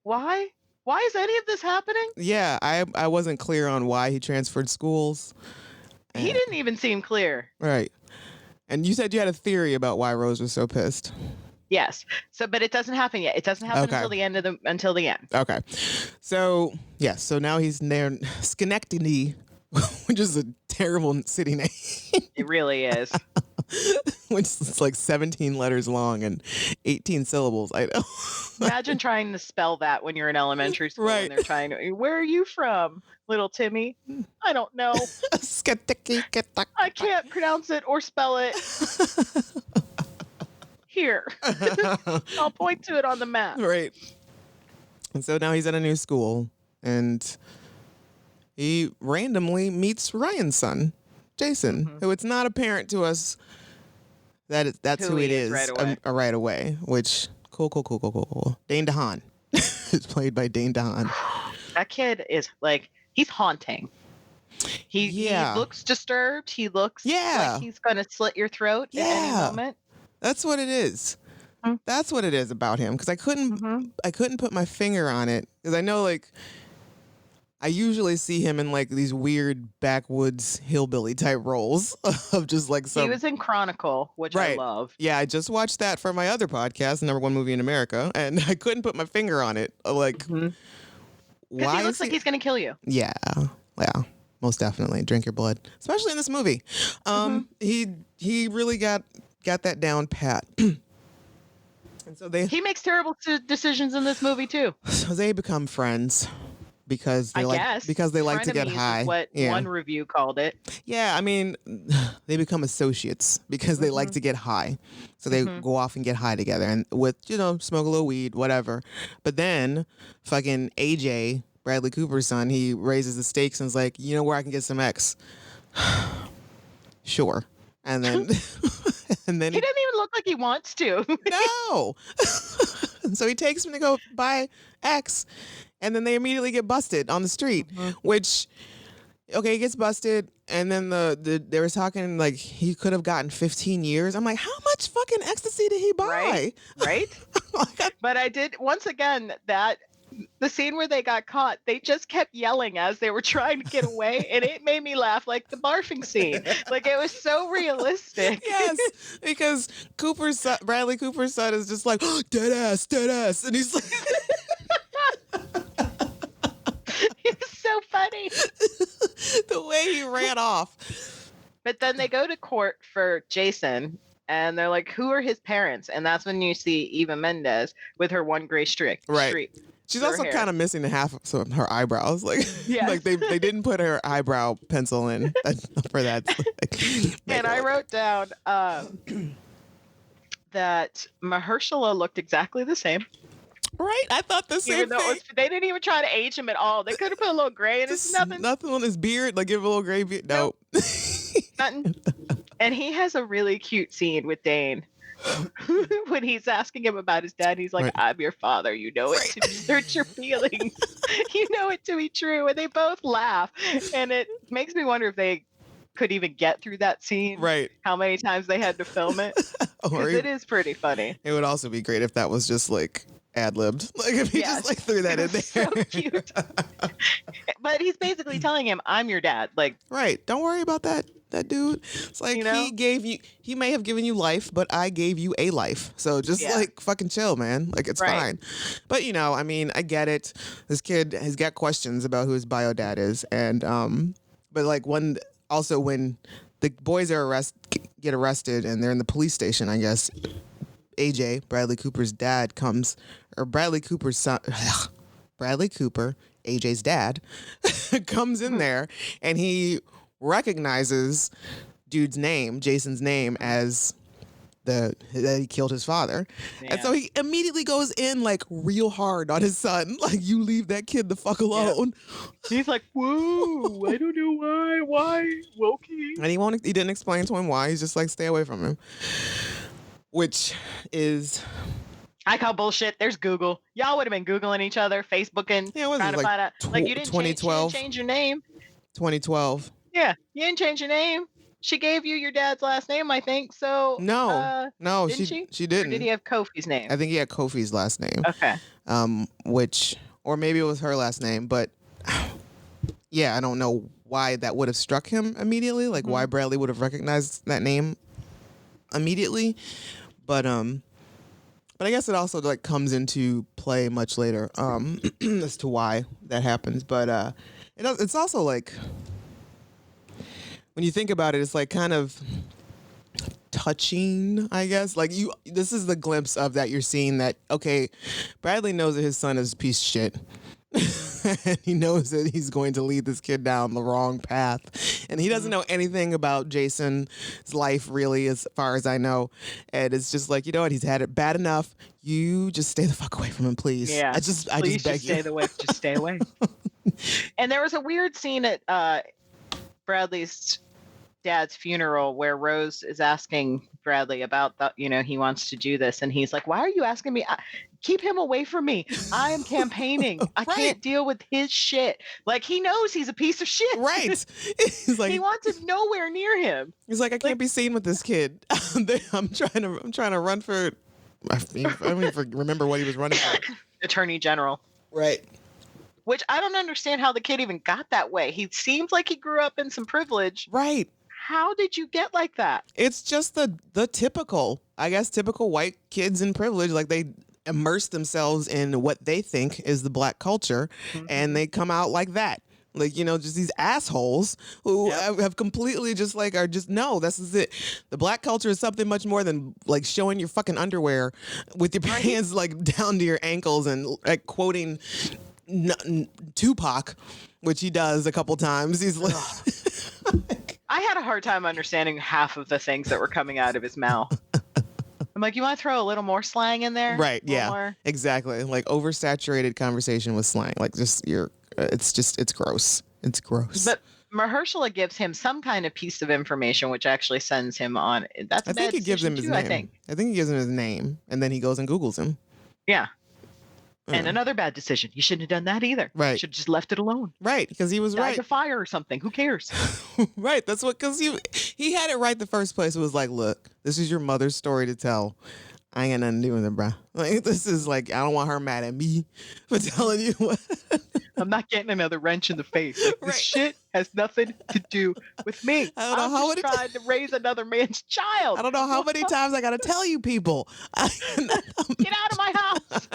Why? Why is any of this happening? Yeah, I wasn't clear on why he transferred schools. He didn't even seem clear. Right. And you said you had a theory about why Rose was so pissed. Yes. So, but it doesn't happen yet. It doesn't happen until the end. Okay. So, yes. So now he's near Schenectady, which is a terrible city name. It really is. Which is like 17 letters long and 18 syllables. I know. Imagine trying to spell that when you're in elementary school and they're trying to, where are you from, little Timmy? I don't know. I can't pronounce it or spell it. Here. I'll point to it on the map. Right. And so now he's at a new school and he randomly meets Ryan's son, Jason, who it's not apparent to us that that's who it is right away, which cool. Dane DeHaan is played by Dane DeHaan. That kid is like, he's haunting. He looks disturbed. He looks like he's going to slit your throat at any moment. That's what it is. That's what it is about him. Because I couldn't put my finger on it. Because I know like I usually see him in like these weird backwoods hillbilly type roles of just like some. He was in Chronicle, which I love. Yeah, I just watched that for my other podcast, number one movie in America, and I couldn't put my finger on it. Like, why? Because he looks like he's gonna kill you. Yeah, most definitely. Drink your blood, especially in this movie. He really got that down pat. And so he makes terrible decisions in this movie too. So they become friends. Because they like to get high. Is what one review called it. Yeah, I mean, they become associates because they like to get high. So they go off and get high together and smoke a little weed, whatever. But then fucking AJ, Bradley Cooper's son, he raises the stakes and is like, you know where I can get some X? Sure. And then he doesn't even look like he wants to. No. So he takes him to go buy X. And then they immediately get busted on the street, which, he gets busted. And then they were talking like he could have gotten 15 years. I'm like, how much fucking ecstasy did he buy? Right. But I did, once again, the scene where they got caught, they just kept yelling as they were trying to get away. And it made me laugh like the barfing scene. Like it was so realistic. Yes, because Bradley Cooper's son is just like, dead ass. And he's like... ran off. But then they go to court for Jason, and they're like, who are his parents? And that's when you see Eva Mendes with her one gray streak. Right. She's also kind of missing the half of her eyebrows. Like, yeah. like they didn't put her eyebrow pencil in for that. And I wrote down that Mahershala looked exactly the same. Right, I thought the same thing. They didn't even try to age him at all. They could have put a little gray in his nothing. Nothing on his beard, like give a little gray beard. Nope. Nothing. And he has a really cute scene with Dane. When he's asking him about his dad, he's like, right. I'm your father. You know it to search your feelings. You know it to be true. And they both laugh. And it makes me wonder if they could even get through that scene. Right. How many times they had to film it. Because it is pretty funny. It would also be great if that was just like ad-libbed. Like if he just like threw that in there. So cute. But he's basically telling him, I'm your dad. Like, right. Don't worry about that dude. It's like, he may have given you life, but I gave you a life. So just like fucking chill, man. Like it's fine. But I mean, I get it. This kid has got questions about who his bio dad is. And, but like when the boys get arrested and they're in the police station, I guess, AJ, Bradley Cooper's dad Bradley Cooper, AJ's dad, comes in there and he recognizes dude's name, Jason's name, as that he killed his father. Yeah. And so he immediately goes in like real hard on his son. Like, you leave that kid the fuck alone. Yeah. He's like, whoa, I don't know why, okay. And he didn't explain to him why. He's just like, stay away from him. Which is... I call bullshit. There's Google. Y'all would have been Googling each other, Facebooking, trying to find out. Like, you didn't change your name. 2012. Yeah, you didn't change your name. She gave you your dad's last name, I think. So no, she didn't. Or did he have Kofi's name? I think he had Kofi's last name. Okay. Or maybe it was her last name, but yeah, I don't know why that would have struck him immediately. Like why Bradley would have recognized that name immediately, but I guess it also like comes into play much later as to why that happens. But it's also like, when you think about it, it's like kind of touching, I guess. Like this is the glimpse of that you're seeing that, okay, Bradley knows that his son is a piece of shit. And he knows that he's going to lead this kid down the wrong path. And he doesn't know anything about Jason's life, really, as far as I know. And it's just like, you know what? He's had it bad enough. You just stay the fuck away from him, please. Yeah. I just beg you. Just stay away. And there was a weird scene at Bradley's dad's funeral where Rose is asking Bradley about he wants to do this, and he's like, why are you asking me? Keep him away from me. I am campaigning. I can't deal with his shit. Like, he knows he's a piece of shit. Right. He's like, he wants it nowhere near him. He's like, I can't be seen with this kid. I'm trying to run for, I don't even remember what he was running for. Attorney General. Right. Which I don't understand how the kid even got that way. He seems like he grew up in some privilege. Right. How did you get like that? It's just the typical white kids in privilege. Like, they immerse themselves in what they think is the black culture, and they come out like that. Like, just these assholes who have completely just like, no, this is it. The black culture is something much more than like showing your fucking underwear with your pants like down to your ankles and like quoting Tupac, which he does a couple times. He's like... I had a hard time understanding half of the things that were coming out of his mouth. I'm like, you want to throw a little more slang in there? Right, yeah. Exactly. Like oversaturated conversation with slang. Like it's gross. It's gross. But Mahershala gives him some kind of piece of information which actually sends him on. I think he gives him his name. I think he gives him his name, and then he goes and Googles him. Yeah. And another bad decision. You shouldn't have done that either. Right. You should have just left it alone. Right, because he was Died right. to fire or something. Who cares? Right. That's what, because he had it right the first place. It was like, look, this is your mother's story to tell. I ain't got nothing to do with it, bro. Like, this is like, I don't want her mad at me for telling you what. I'm not getting another wrench in the face. Like, this shit has nothing to do with me. I'm just trying to raise another man's child. I don't know how many times I got to tell you people. Get out of my house.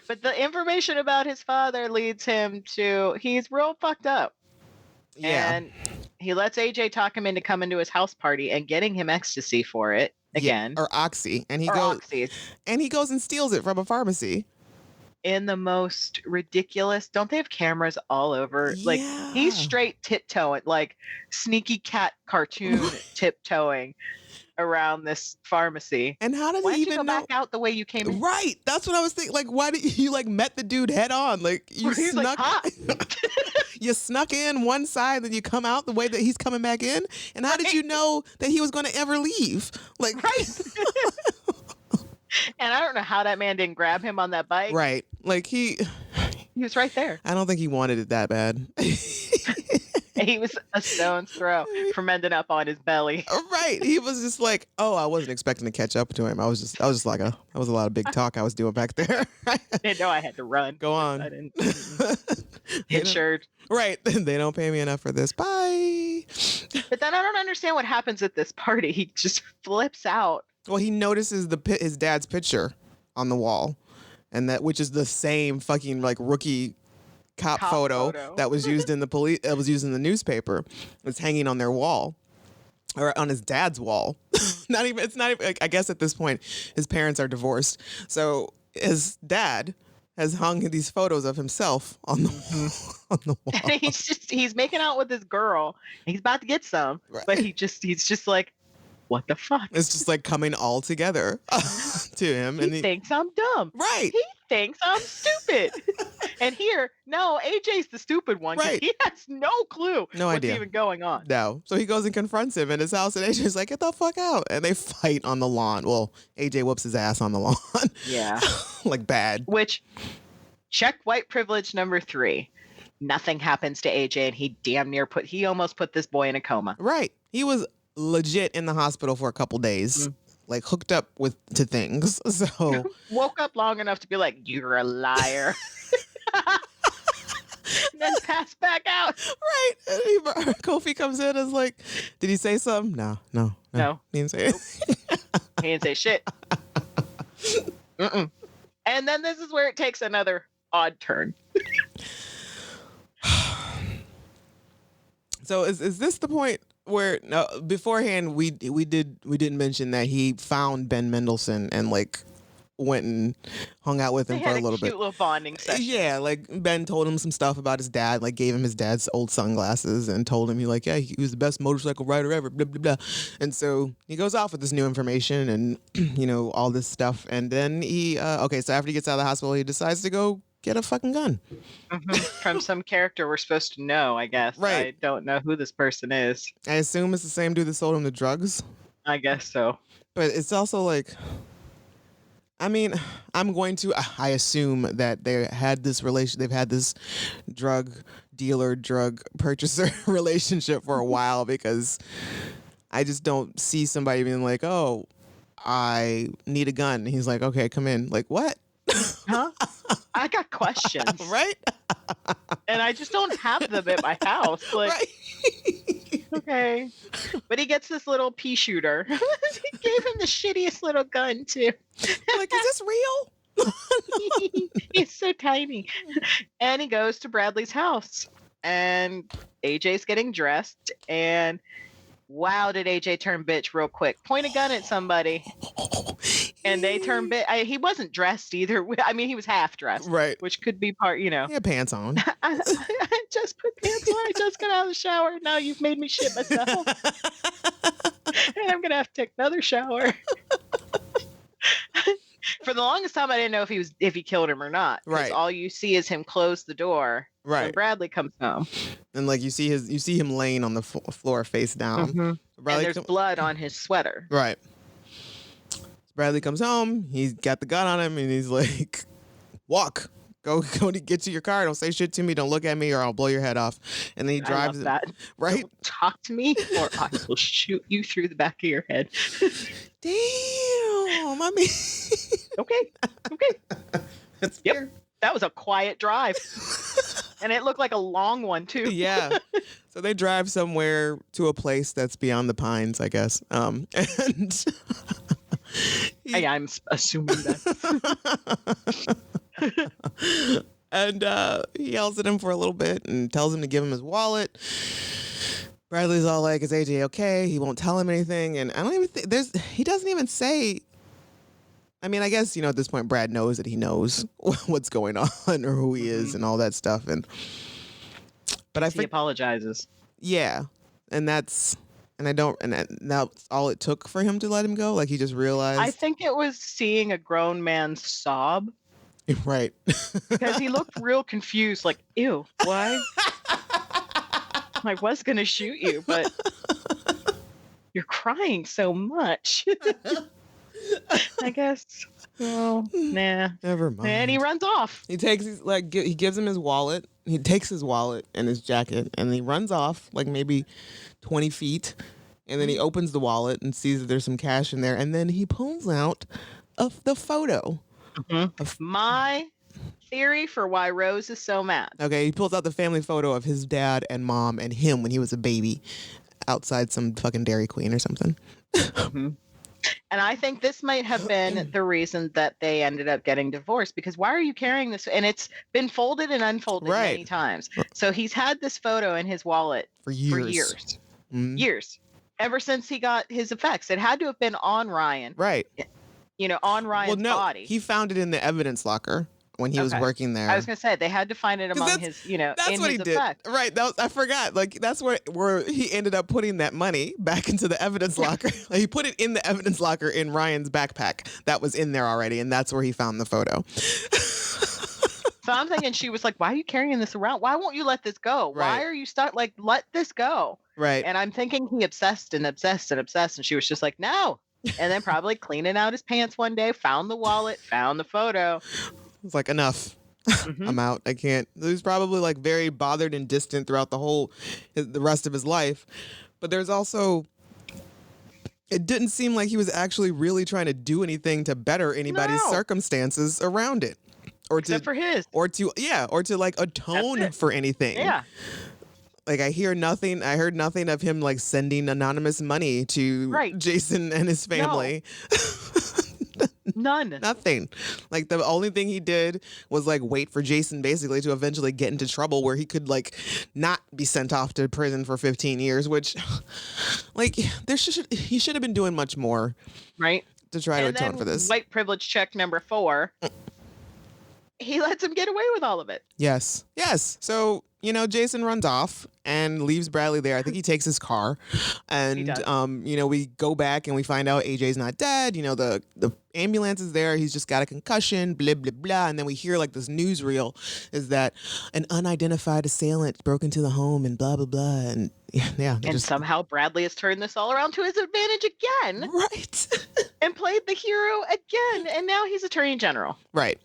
But the information about his father leads him to, he's real fucked up. Yeah. And he lets AJ talk him into coming to his house party and getting him ecstasy for it again. Or Oxy. And he Or goes Oxy. and he goes and steals it from a pharmacy. In the most ridiculous, don't they have cameras all over? Like, he's Yeah. straight tiptoeing, like sneaky cat cartoon tiptoeing around this pharmacy. And how did Why he don't you even go know? back out the way you came in? Right. That's what I was thinking. Like, why did you like met the dude head on? Like you He's like, snuck "Hi." you snuck in one side, then you come out the way that he's coming back in. And how did you know that he was going to ever leave? Like, Right. And I don't know how that man didn't grab him on that bike. right. Like He was right there. I don't think he wanted it that bad. He was a stone's throw from ending up on his belly. Right. He was just like, oh, I wasn't expecting to catch up to him. I was just like, that was a lot of big talk I was doing back there. I didn't know I had to run. Go on. I didn't. Insured. Right. They don't pay me enough for this. Bye. But then I don't understand what happens at this party. He just flips out. Well, he notices his dad's picture on the wall, and which is the same fucking like rookie cop photo that was used in the newspaper. It's hanging on their wall, or on his dad's wall. It's not even. Like, I guess at this point, his parents are divorced, so his dad has hung these photos of himself on the on the wall. And he's making out with this girl. He's about to get some, Right. but he's just like, what the fuck? It's just like coming all together to him, He thinks I'm dumb. right. He thinks I'm stupid. And here, no, AJ's the stupid one. 'Cause Right. He has no clue No what's idea. even going on. No. So he goes and confronts him in his house, and AJ's like, get the fuck out. And they fight on the lawn. Well, AJ whoops his ass on the lawn. Yeah. Like bad. Which, check white privilege number 3. Nothing happens to AJ, and he almost put this boy in a coma. Right. He was legit in the hospital for a couple days, like hooked up to things. So Woke up long enough to be like, you're a liar. And then passed back out. right. And Kofi comes in and is like, did he say something? No. He didn't say it. He didn't say shit. Mm-mm. And then this is where it takes another odd turn. So is this the point where beforehand we didn't mention that he found Ben Mendelsohn and like went and hung out with him They for had a little bit. cute little bonding session. Yeah, like Ben told him some stuff about his dad, like gave him his dad's old sunglasses and told him he was the best motorcycle rider ever, blah, blah, blah. And so he goes off with this new information and, all this stuff. And then so after he gets out of the hospital, he decides to go get a fucking gun. From some character we're supposed to know, I guess. Right. I don't know who this person is. I assume it's the same dude that sold him the drugs. I guess so. But it's also like, I mean, I assume that they've had this drug dealer, drug purchaser relationship for a while, because I just don't see somebody being like, oh, I need a gun. And he's like, okay, come in. Like, what? Huh? I got questions. Right? And I just don't have them at my house. Like, Right. okay. But he gets this little pea shooter. He gave him the shittiest little gun, too. Like, is this real? He's so tiny. And he goes to Bradley's house. And AJ's getting dressed. And wow, did AJ turn bitch real quick. Point a gun at somebody. And they turn bitch. He wasn't dressed either. I mean, he was half dressed. Right. Which could be part, He had pants on. I just put pants on. I just got out of the shower. Now you've made me shit myself. And I'm gonna have to take another shower. For the longest time, I didn't know if he killed him or not. 'Cause Right. all you see is him close the door when Right. Bradley comes home. And like you see him laying on the floor face down. And there's blood on his sweater. Right. Bradley comes home. He's got the gun on him, and he's like, "Walk, go to get to your car. Don't say shit to me. Don't look at me, or I'll blow your head off." And then he drives. I love that. Right. Don't talk to me, or I will shoot you through the back of your head. Damn. I mean, Okay. that's Yep. fair. That was a quiet drive. And it looked like a long one, too. Yeah. So they drive somewhere to a place that's beyond the pines, I guess. And Hey, I'm assuming that. And he yells at him for a little bit and tells him to give him his wallet. Bradley's all like, is AJ okay? He won't tell him anything. And I don't even think he doesn't even say. I mean, I guess, at this point, Brad knows that he knows what's going on or who he is and all that stuff. But he apologizes. Yeah. And that's all it took for him to let him go. Like, he just realized. I think it was seeing a grown man sob. Right. Because he looked real confused, like, ew, why? I was going to shoot you, but you're crying so much. I guess. Well, nah. Never mind. And he runs off. He gives him his wallet. He takes his wallet and his jacket, and he runs off like maybe 20 feet. And then he opens the wallet and sees that there's some cash in there. And then he pulls out the photo. Mm-hmm. My theory for why Rose is so mad. Okay, he pulls out the family photo of his dad and mom and him when he was a baby outside some fucking Dairy Queen or something. Mm-hmm. And I think this might have been the reason that they ended up getting divorced, because why are you carrying this? And it's been folded and unfolded many times. So he's had this photo in his wallet for years. Mm-hmm. Years. Ever since he got his effects. It had to have been on Ryan. Right. On Ryan's body. He found it in the evidence locker when he was working there. I was going to say, they had to find it among his, that's in what his he did. effect. Right. I forgot. Like, that's where he ended up putting that money back into the evidence locker. Like, he put it in the evidence locker in Ryan's backpack that was in there already, and that's where he found the photo. So I'm thinking she was like, why are you carrying this around? Why won't you let this go? Right. Why are you stuck? Like, let this go. Right. And I'm thinking he obsessed. And she was just like, no. And then probably cleaning out his pants one day, found the wallet, found the photo. It's like, enough. Mm-hmm. I'm out. I can't. He was probably like very bothered and distant throughout the rest of his life. But there's also, it didn't seem like he was actually really trying to do anything to better anybody's circumstances around it. Except for his. Or to like atone for anything. Yeah. Like, I heard nothing of him like sending anonymous money to Jason and his family. No. None. Nothing. Like, the only thing he did was like wait for Jason basically to eventually get into trouble where he could like not be sent off to prison for 15 years, which like he should have been doing much more. Right. To try to atone for this. White privilege check number 4. He lets him get away with all of it. Yes. So, Jason runs off and leaves Bradley there. I think he takes his car. And, we go back and we find out AJ's not dead. The ambulance is there. He's just got a concussion, blah, blah, blah. And then we hear like this newsreel is that an unidentified assailant broke into the home and blah, blah, blah. And and somehow Bradley has turned this all around to his advantage again. Right. And played the hero again. And now he's Attorney General. Right.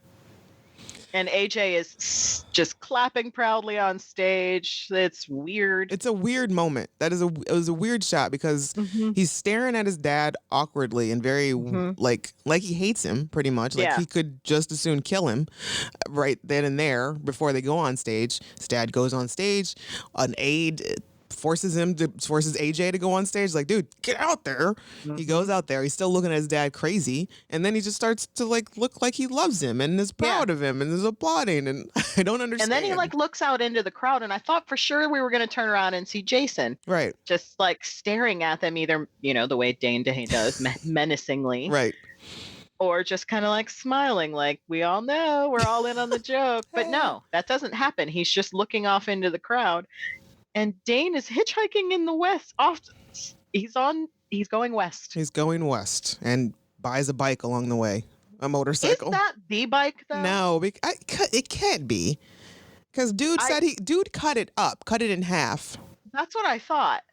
And AJ is just clapping proudly on stage. It's weird. It's a weird moment. It was a weird shot because he's staring at his dad awkwardly and very like he hates him pretty much. Like he could just as soon kill him right then and there before they go on stage. His dad goes on stage. An aide forces AJ to go on stage. Like, dude, get out there. He goes out there. He's still looking at his dad crazy. And then he just starts to like look like he loves him and is proud of him and is applauding. And I don't understand. And then he like looks out into the crowd. And I thought for sure we were going to turn around and see Jason. Right. Just like staring at them either, the way Dane DeHaan does, menacingly. Right. Or just kind of like smiling, like, we all know we're all in on the joke. But no, that doesn't happen. He's just looking off into the crowd. And Dane is hitchhiking in the west. He's going west. He's going west and buys a bike along the way, a motorcycle. Is that the bike though? No, it can't be, because dude cut it up, cut it in half. That's what I thought.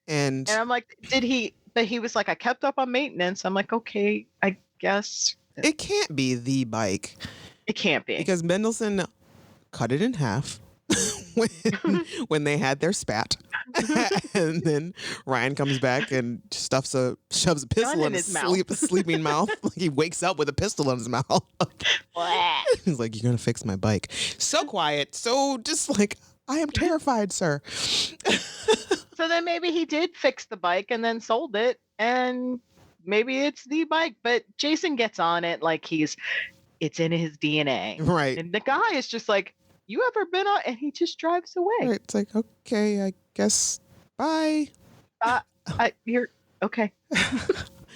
And I'm like, did he? But he was like, I kept up on maintenance. I'm like, okay, I guess it can't be the bike. It can't be, because Mendelsohn cut it in half. when they had their spat. And then Ryan comes back and shoves a pistol in his sleeping mouth. Like, he wakes up with a pistol in his mouth. He's like, you're going to fix my bike. So quiet. So just like, I am terrified, sir. So then maybe he did fix the bike and then sold it. And maybe it's the bike. But Jason gets on it like he's it's in his DNA. Right. And the guy is just like, you ever been on? And he just drives away. Right. It's like, okay, I guess, bye. You're okay.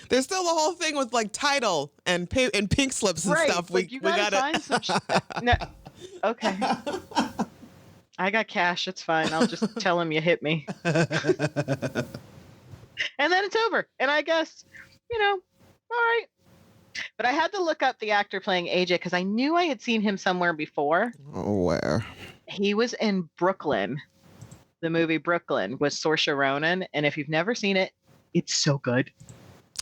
There's still the whole thing with like title and pink slips and Right. stuff. Like, you gotta find some no. Okay. I got cash. It's fine. I'll just tell him you hit me. And then it's over. And I guess, all right. But I had to look up the actor playing AJ because I knew I had seen him somewhere before. Oh, where? He was in Brooklyn. The movie Brooklyn with Saoirse Ronan. And if you've never seen it, it's so good.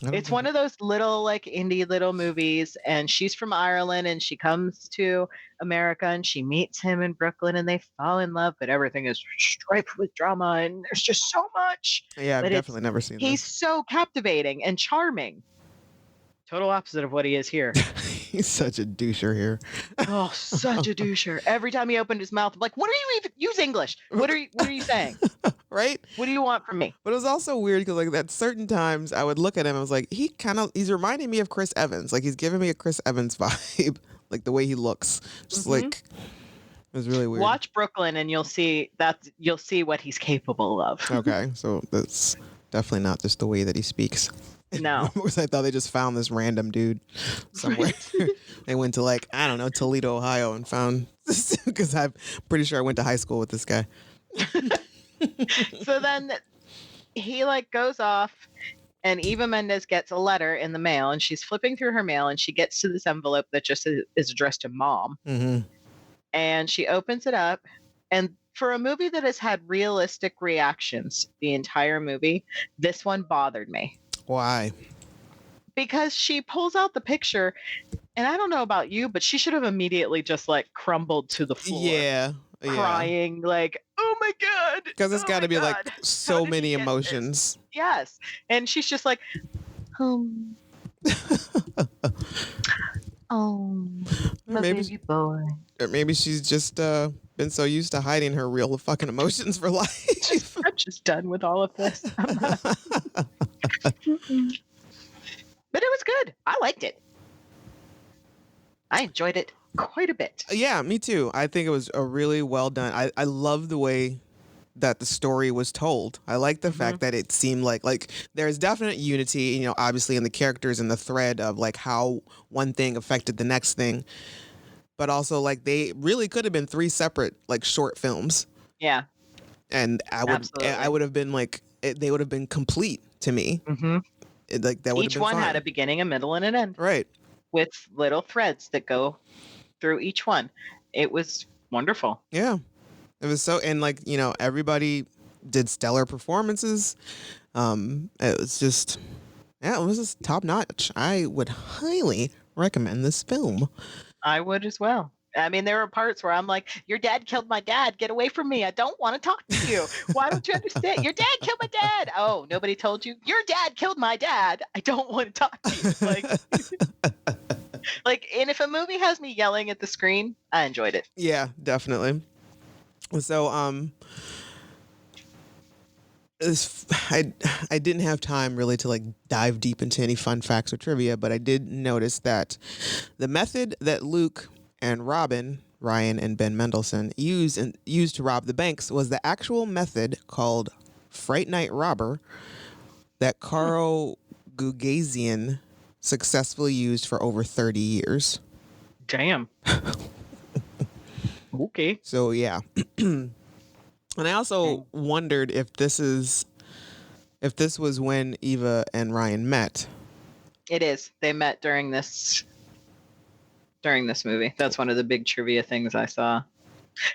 It's one of those little like indie little movies, and she's from Ireland and she comes to America and she meets him in Brooklyn and they fall in love, but everything is striped with drama and there's just so much. Yeah, I've But definitely never seen He's this. so captivating and charming. Total opposite of what he is here. He's such a doucher here. Oh, such a doucher. Every time he opened his mouth, I'm like, what are you even use English? What are you saying? Right? What do you want from me? But it was also weird because like at certain times I would look at him and I was like, he's reminding me of Chris Evans. Like he's giving me a Chris Evans vibe. Like the way he looks. Just like it was really weird. Watch Brooklyn and you'll see what he's capable of. Okay. So that's definitely not just the way that he speaks. No. Because I thought they just found this random dude somewhere. They went to like, I don't know, Toledo, Ohio and found this because I'm pretty sure I went to high school with this guy. So then he like goes off and Eva Mendes gets a letter in the mail and she's flipping through her mail and she gets to this envelope that just is addressed to mom. Mm-hmm. And she opens it up, and for a movie that has had realistic reactions the entire movie, this one bothered me. Why? Because she pulls out the picture, and I don't know about you, but she should have immediately just like crumbled to the floor. Yeah. Crying like, oh my God. Because it's got to be like so many emotions. Yes. And she's just like, oh, my baby boy. Or maybe she's just been so used to hiding her real fucking emotions for life. I'm just done with all of this. But it was good. I liked it. I enjoyed it quite a bit. Yeah, me too. I think it was a really well done. I love the way that the story was told. I like the fact that it seemed like there's definite unity, obviously in the characters and the thread of like how one thing affected the next thing. But also like they really could have been 3 separate like short films. Yeah. And I would have been like they would have been complete to me. Mm-hmm. Like that would each have been one fine. had a beginning, a middle, and an end. Right. With little threads that go through each one. It was wonderful. Yeah. It was so, and like, everybody did stellar performances. It was just top notch. I would highly recommend this film. I would as well. I mean, there were parts where I'm like, your dad killed my dad. Get away from me. I don't want to talk to you. Why don't you understand? Your dad killed my dad. Oh, nobody told you? Your dad killed my dad. I don't want to talk to you. And if a movie has me yelling at the screen, I enjoyed it. Yeah, definitely. So, I didn't have time really to like dive deep into any fun facts or trivia, but I did notice that the method that Luke and Robin, Ryan and Ben Mendelsohn used to rob the banks was the actual method called Fright Night Robber that Carl Gugasian successfully used for over 30 years. Damn. Okay. So yeah. And I also wondered if this was when Eva and Ryan met. It is. They met during this movie. That's one of the big trivia things I saw.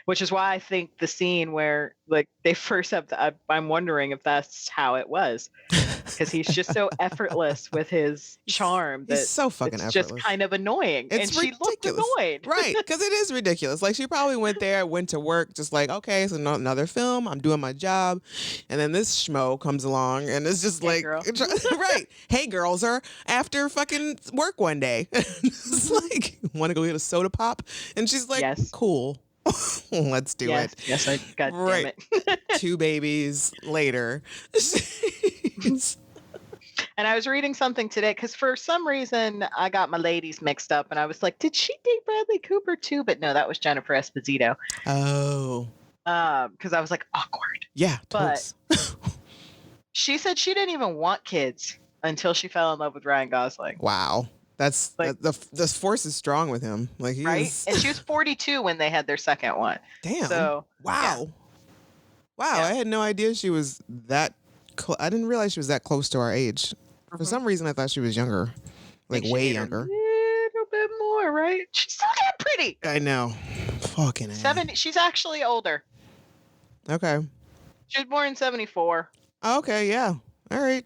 Which is why I think the scene where like they first have I'm wondering if that's how it was. Because he's just so effortless with his charm that he's so fucking it's effortless. just kind of annoying. It's and she ridiculous. looked annoyed. Right, because it is ridiculous. Like she probably went to work just like, okay, so another film, I'm doing my job. And then this schmo comes along and it's just Hey, like, girl. right. Hey, girls are after fucking work one day. It's like, want to go get a soda pop? And she's like, Yes. cool. Let's do it. Yes, God Right. damn it. 2 babies later. And I was reading something today because for some reason I got my ladies mixed up, and I was like, did she date Bradley Cooper too? But no, that was Jennifer Esposito. Oh. Because I was like, awkward. Yeah. But she said she didn't even want kids until she fell in love with Ryan Gosling. Wow. That's like, the force is strong with him. Like he right? is... And she was 42 when they had their second one. Damn. So wow. Yeah. Wow. Yeah. I had no idea she was that. I didn't realize she was that close to our age. For some reason, I thought she was younger, like way younger. A little bit more, right? She's so damn pretty. I know. Fucking 70. She's actually older. Okay. She was born in 74. Okay. Yeah. All right.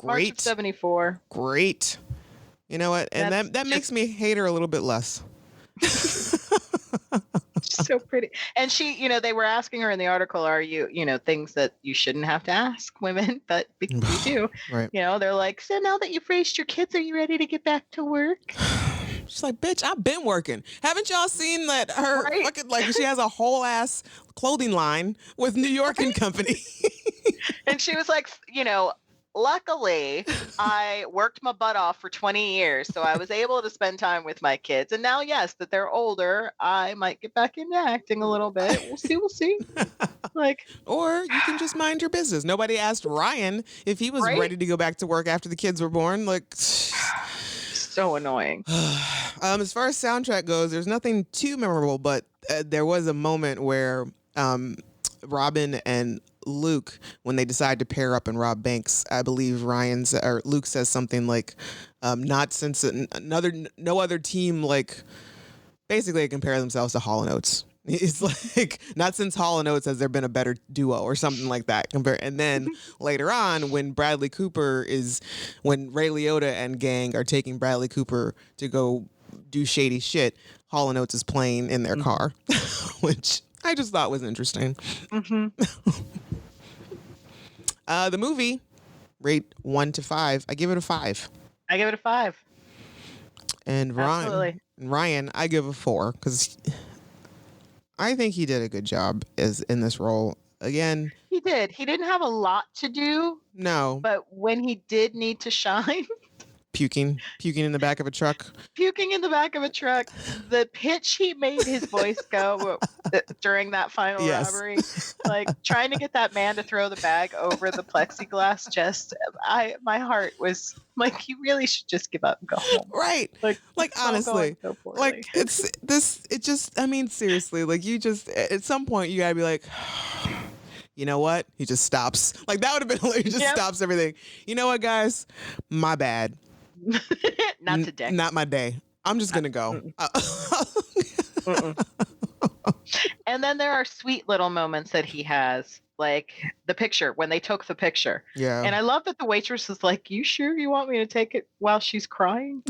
March Great. of 74. Great. You know what? And that makes me hate her a little bit less. So pretty. And she, they were asking her in the article, are you, things that you shouldn't have to ask women, but you do. Right. They're like, so now that you've raised your kids, are you ready to get back to work? She's like, bitch, I've been working. Haven't y'all seen that her fucking, like, she has a whole ass clothing line with New York and Company. And she was like, luckily, I worked my butt off for 20 years, so I was able to spend time with my kids. And now, yes, that they're older, I might get back into acting a little bit. We'll see. Or you can just mind your business. Nobody asked Ryan if he was ready to go back to work after the kids were born. So annoying. As far as soundtrack goes, there's nothing too memorable, but there was a moment where Robin and Luke, when they decide to pair up and rob banks, I believe Luke says something like, not since no other team, like, basically they compare themselves to Hall & Oates. It's like, not since Hall & Oates has there been a better duo or something like that. And then later on, when Ray Liotta and gang are taking Bradley Cooper to go do shady shit, Hall & Oates is playing in their car, which I just thought was interesting. Mm-hmm. The movie, rate 1 to 5. I give it a 5. I give it a 5. And Ryan, I give a 4 because I think he did a good job in this role. Again, he did. He didn't have a lot to do. No. But when he did need to shine. Puking in the back of a truck. The pitch he made his voice go during that final robbery, like trying to get that man to throw the bag over the plexiglass. My heart was like, you really should just give up and go home. Right. Like honestly, like seriously, like you just, at some point you gotta be like, you know what? He just stops. Like that would have been hilarious. He just stops everything. You know what, guys? My bad. Not today. Not my day. I'm just gonna go. And then there are sweet little moments that he has, like the picture when they took the picture. Yeah. And I love that the waitress is like, "You sure you want me to take it while she's crying?"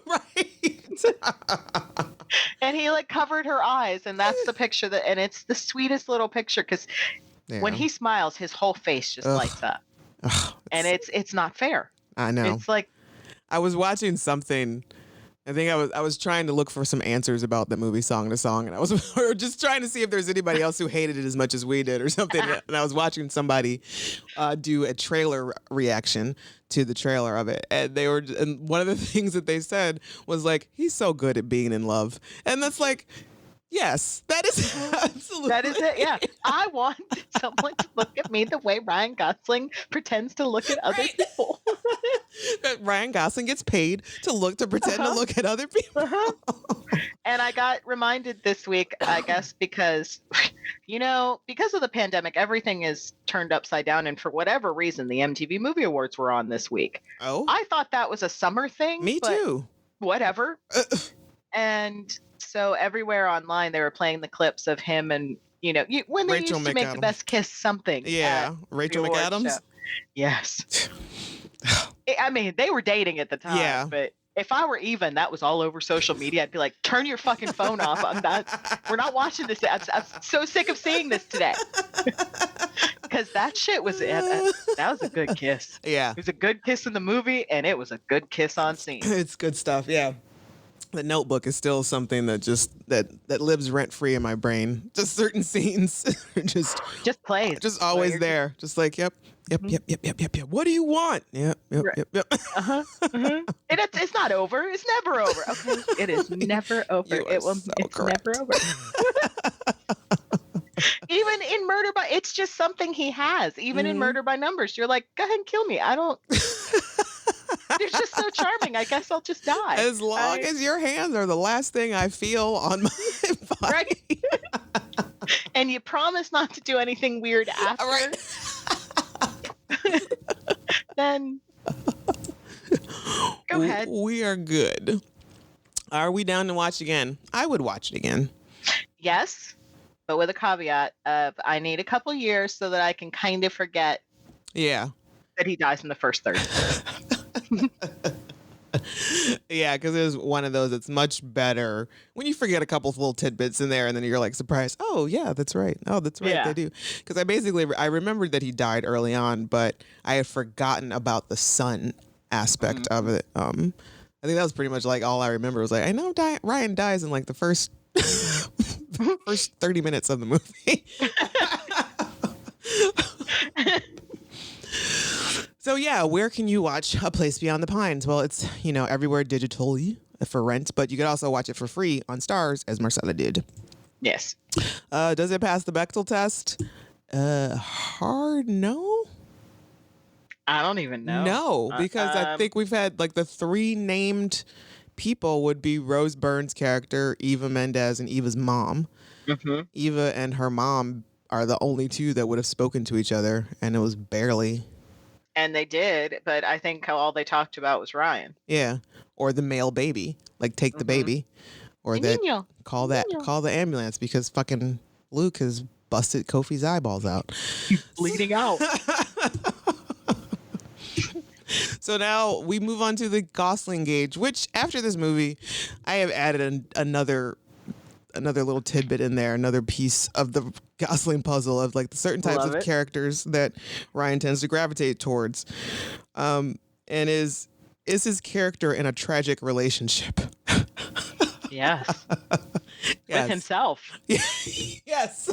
Right. And he like covered her eyes, and that's the picture and it's the sweetest little picture because when he smiles, his whole face just lights up. And it's not fair. I know. It's like, I was watching something. I think I was trying to look for some answers about the movie Song to Song, and I was just trying to see if there's anybody else who hated it as much as we did or something. And I was watching somebody do a trailer reaction to the trailer of it, and one of the things that they said was like, he's so good at being in love, and that's like, yes, that is absolutely. That is it. Yeah. I want someone to look at me the way Ryan Gosling pretends to look at other people. Ryan Gosling gets paid to pretend to look at other people. And I got reminded this week, I guess, because of the pandemic, everything is turned upside down. And for whatever reason, the MTV Movie Awards were on this week. Oh. I thought that was a summer thing. Me too. Whatever. And so everywhere online, they were playing the clips of him and, when they Rachel used to make McAdams. the best kiss something. Yeah. Rachel McAdams. Show. Yes. I mean, they were dating at the time. Yeah. But if I were even, that was all over social media. I'd be like, turn your fucking phone off. We're not watching this. I'm so sick of seeing this today. Because that shit was that was a good kiss. Yeah. It was a good kiss in the movie, and it was a good kiss on scene. It's good stuff. Yeah. The Notebook is still something that just that lives rent free in my brain. Just certain scenes, just plays, just always there. Just like yep. What do you want? Yep. It's not over. It's never over. Okay, it is never over. It's never over. Even in Murder by, it's just something he has. Even in Murder by Numbers, you're like, go ahead and kill me. I don't. They're just so charming. I guess I'll just die. As long as your hands are the last thing I feel on my body. Right. And you promise not to do anything weird after. Right. Then go ahead. We are good. Are we down to watch again? I would watch it again. Yes, but with a caveat of I need a couple years so that I can kind of forget. Yeah. That he dies in the first third. Yeah, because it was one of those that's much better when you forget a couple of little tidbits in there and then you're like surprised. Oh, yeah, that's right. Oh, that's right. Yeah. They do. Because I remembered that he died early on, but I had forgotten about the son aspect of it. I think that was pretty much like all I remember was like, I know Ryan dies in like the first 30 minutes of the movie. So yeah, where can you watch A Place Beyond the Pines? Well, it's, everywhere digitally for rent, but you could also watch it for free on Stars, as Marcella did. Yes. Does it pass the Bechdel test? Hard no. I don't even know. No, because I think we've had like the three named people would be Rose Byrne's character, Eva Mendes, and Eva's mom. Mm-hmm. Eva and her mom are the only two that would have spoken to each other, and it was barely. And they did, but I think all they talked about was Ryan. Yeah, or the male baby, like take the baby, or that call the ambulance because fucking Luke has busted Kofi's eyeballs out, bleeding out. So now we move on to the Gosling gauge, which after this movie, I have added another little tidbit in there, another piece of the Gosling puzzle of like the certain types of characters that Ryan tends to gravitate towards. And is his character in a tragic relationship? Yes. With himself. Yes.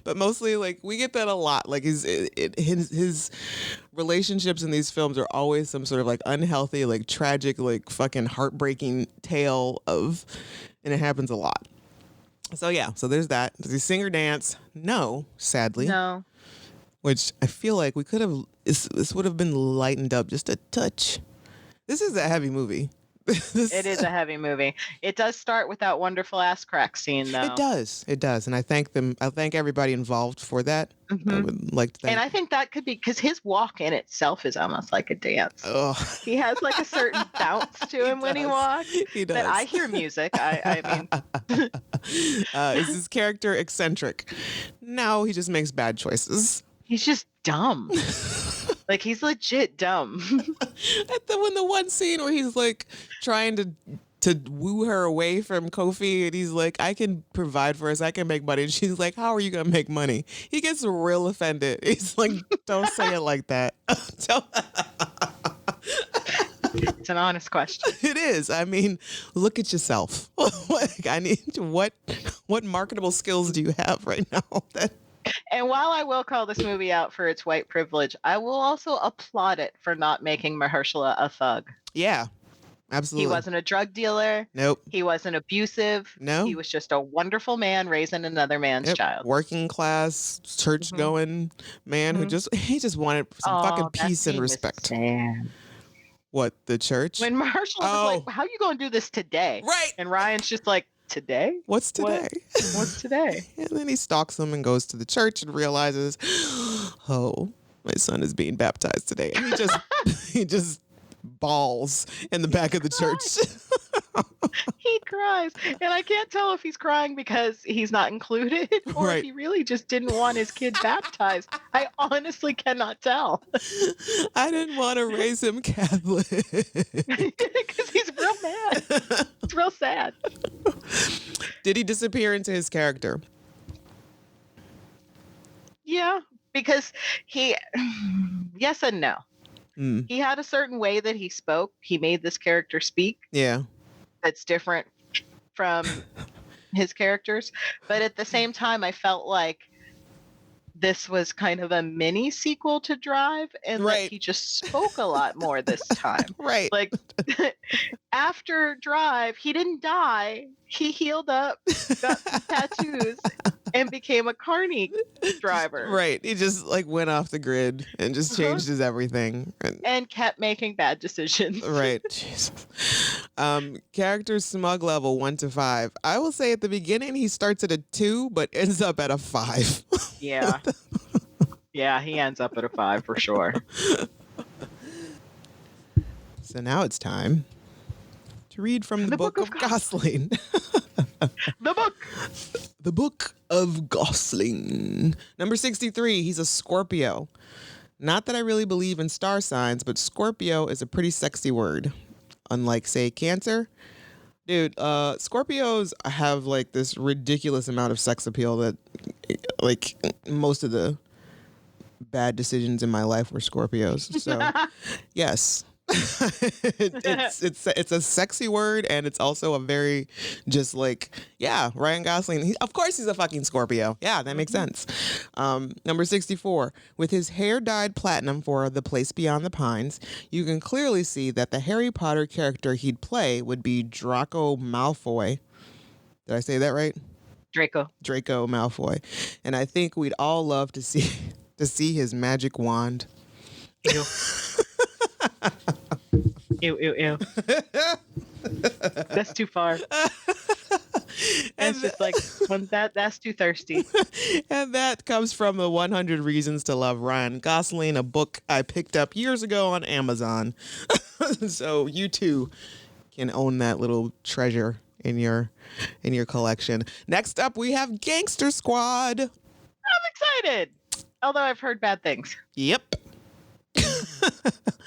But mostly like we get that a lot. Like his relationships in these films are always some sort of like unhealthy, like tragic, like fucking heartbreaking tale of, and it happens a lot. So there's that. Does he sing or dance? No, sadly. No. Which I feel like we could have, this would have been lightened up just a touch. This is a heavy movie. It is a heavy movie. It does start with that wonderful ass crack scene, though. It does. And I thank them. I thank everybody involved for that. Mm-hmm. I would like to thank. And I think that could be because his walk in itself is almost like a dance. Oh. He has like a certain bounce to him when he walks. He does. That I hear music. I mean. Is his character eccentric? No, he just makes bad choices. He's just dumb. Like he's legit dumb. When the one scene where he's like trying to woo her away from Kofi, and he's like, I can provide for us, I can make money, and she's like, how are you gonna make money? He gets real offended. He's like, don't say it like that. It's an honest question. It is. I mean, look at yourself. Like, I need what marketable skills do you have right now that. And while I will call this movie out for its white privilege, I will also applaud it for not making Mahershala a thug. Yeah, absolutely. He wasn't a drug dealer. Nope. He wasn't abusive. No. He was just a wonderful man raising another man's child. Working class, church going man who just wanted some fucking peace and respect. What, the church? When Mahershala was like, how are you going to do this today? Right. And Ryan's just like, today? What's today? What's today? And then he stalks him and goes to the church and realizes, oh, my son is being baptized today. And he just bawls in the back of the church. He cries. And I can't tell if he's crying because he's not included or if he really just didn't want his kid baptized. I honestly cannot tell. I didn't want to raise him Catholic. Because he's real mad. It's real sad. Did he disappear into his character? Yeah, because yes and no. He had a certain way that he spoke. He made this character speak. Yeah. That's different from his characters. But at the same time, I felt like this was kind of a mini sequel to Drive, and that he just spoke a lot more this time. Right. Like after Drive, he didn't die. He healed up, got some tattoos, and became a Carny driver. Right. He just like went off the grid and just changed his everything. And kept making bad decisions. Right. Jesus. Character smug level 1 to 5. I will say at the beginning he starts at a 2, but ends up at a 5. Yeah. Yeah, he ends up at a 5 for sure. So now it's time to read from the book of Gosling. The book. The book of Gosling. Number 63, he's a Scorpio. Not that I really believe in star signs, but Scorpio is a pretty sexy word. Unlike, say, Cancer. Dude, Scorpios have like this ridiculous amount of sex appeal that like most of the bad decisions in my life were Scorpios. So yes. it's a sexy word, and it's also a very just like, yeah, Ryan Gosling, of course he's a fucking Scorpio. Yeah, that makes sense. Number 64, with his hair dyed platinum for The Place Beyond the Pines, you can clearly see that the Harry Potter character he'd play would be Draco Malfoy. Did I say that right? Draco Malfoy. And I think we'd all love to see his magic wand. Ew. Ew. That's too far. That's just like that's too thirsty. And that comes from the 100 Reasons to Love Ryan Gosling, a book I picked up years ago on Amazon. So you too can own that little treasure in your collection. Next up, we have Gangster Squad. I'm excited. Although I've heard bad things. Yep.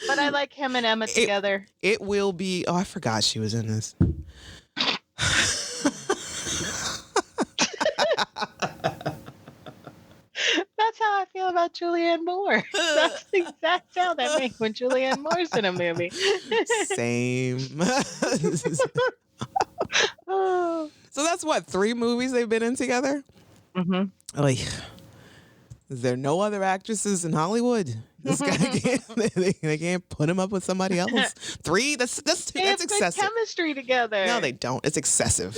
But I like him and Emma together. It will be... Oh, I forgot she was in this. That's how I feel about Julianne Moore. That's the exact sound I make when Julianne Moore's in a movie. Same. So that's what, 3 movies they've been in together? Mm-hmm. Like, is there no other actresses in Hollywood? This guy can't. They can't put him up with somebody else. 3? That's excessive. Chemistry together. No, they don't. It's excessive.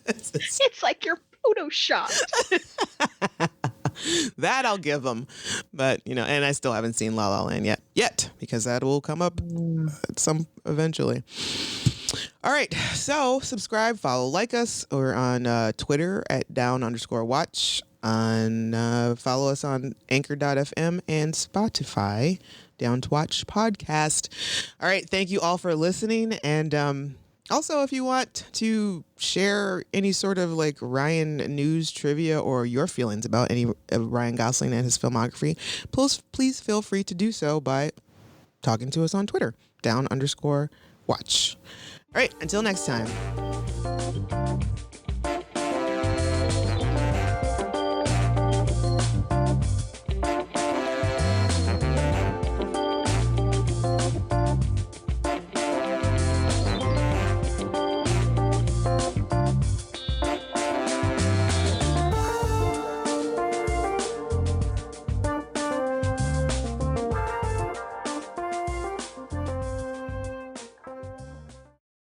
It's like you're photoshopped. That I'll give them, but and I still haven't seen La La Land yet because that will come up eventually. All right, so subscribe, follow, like us, or on Twitter at @down_watch. Follow us on anchor.fm and Spotify, Down to Watch Podcast. All right, thank you all for listening. And also, if you want to share any sort of like Ryan news, trivia, or your feelings about any of Ryan Gosling and his filmography, please feel free to do so by talking to us on Twitter, _watch. All right, until next time.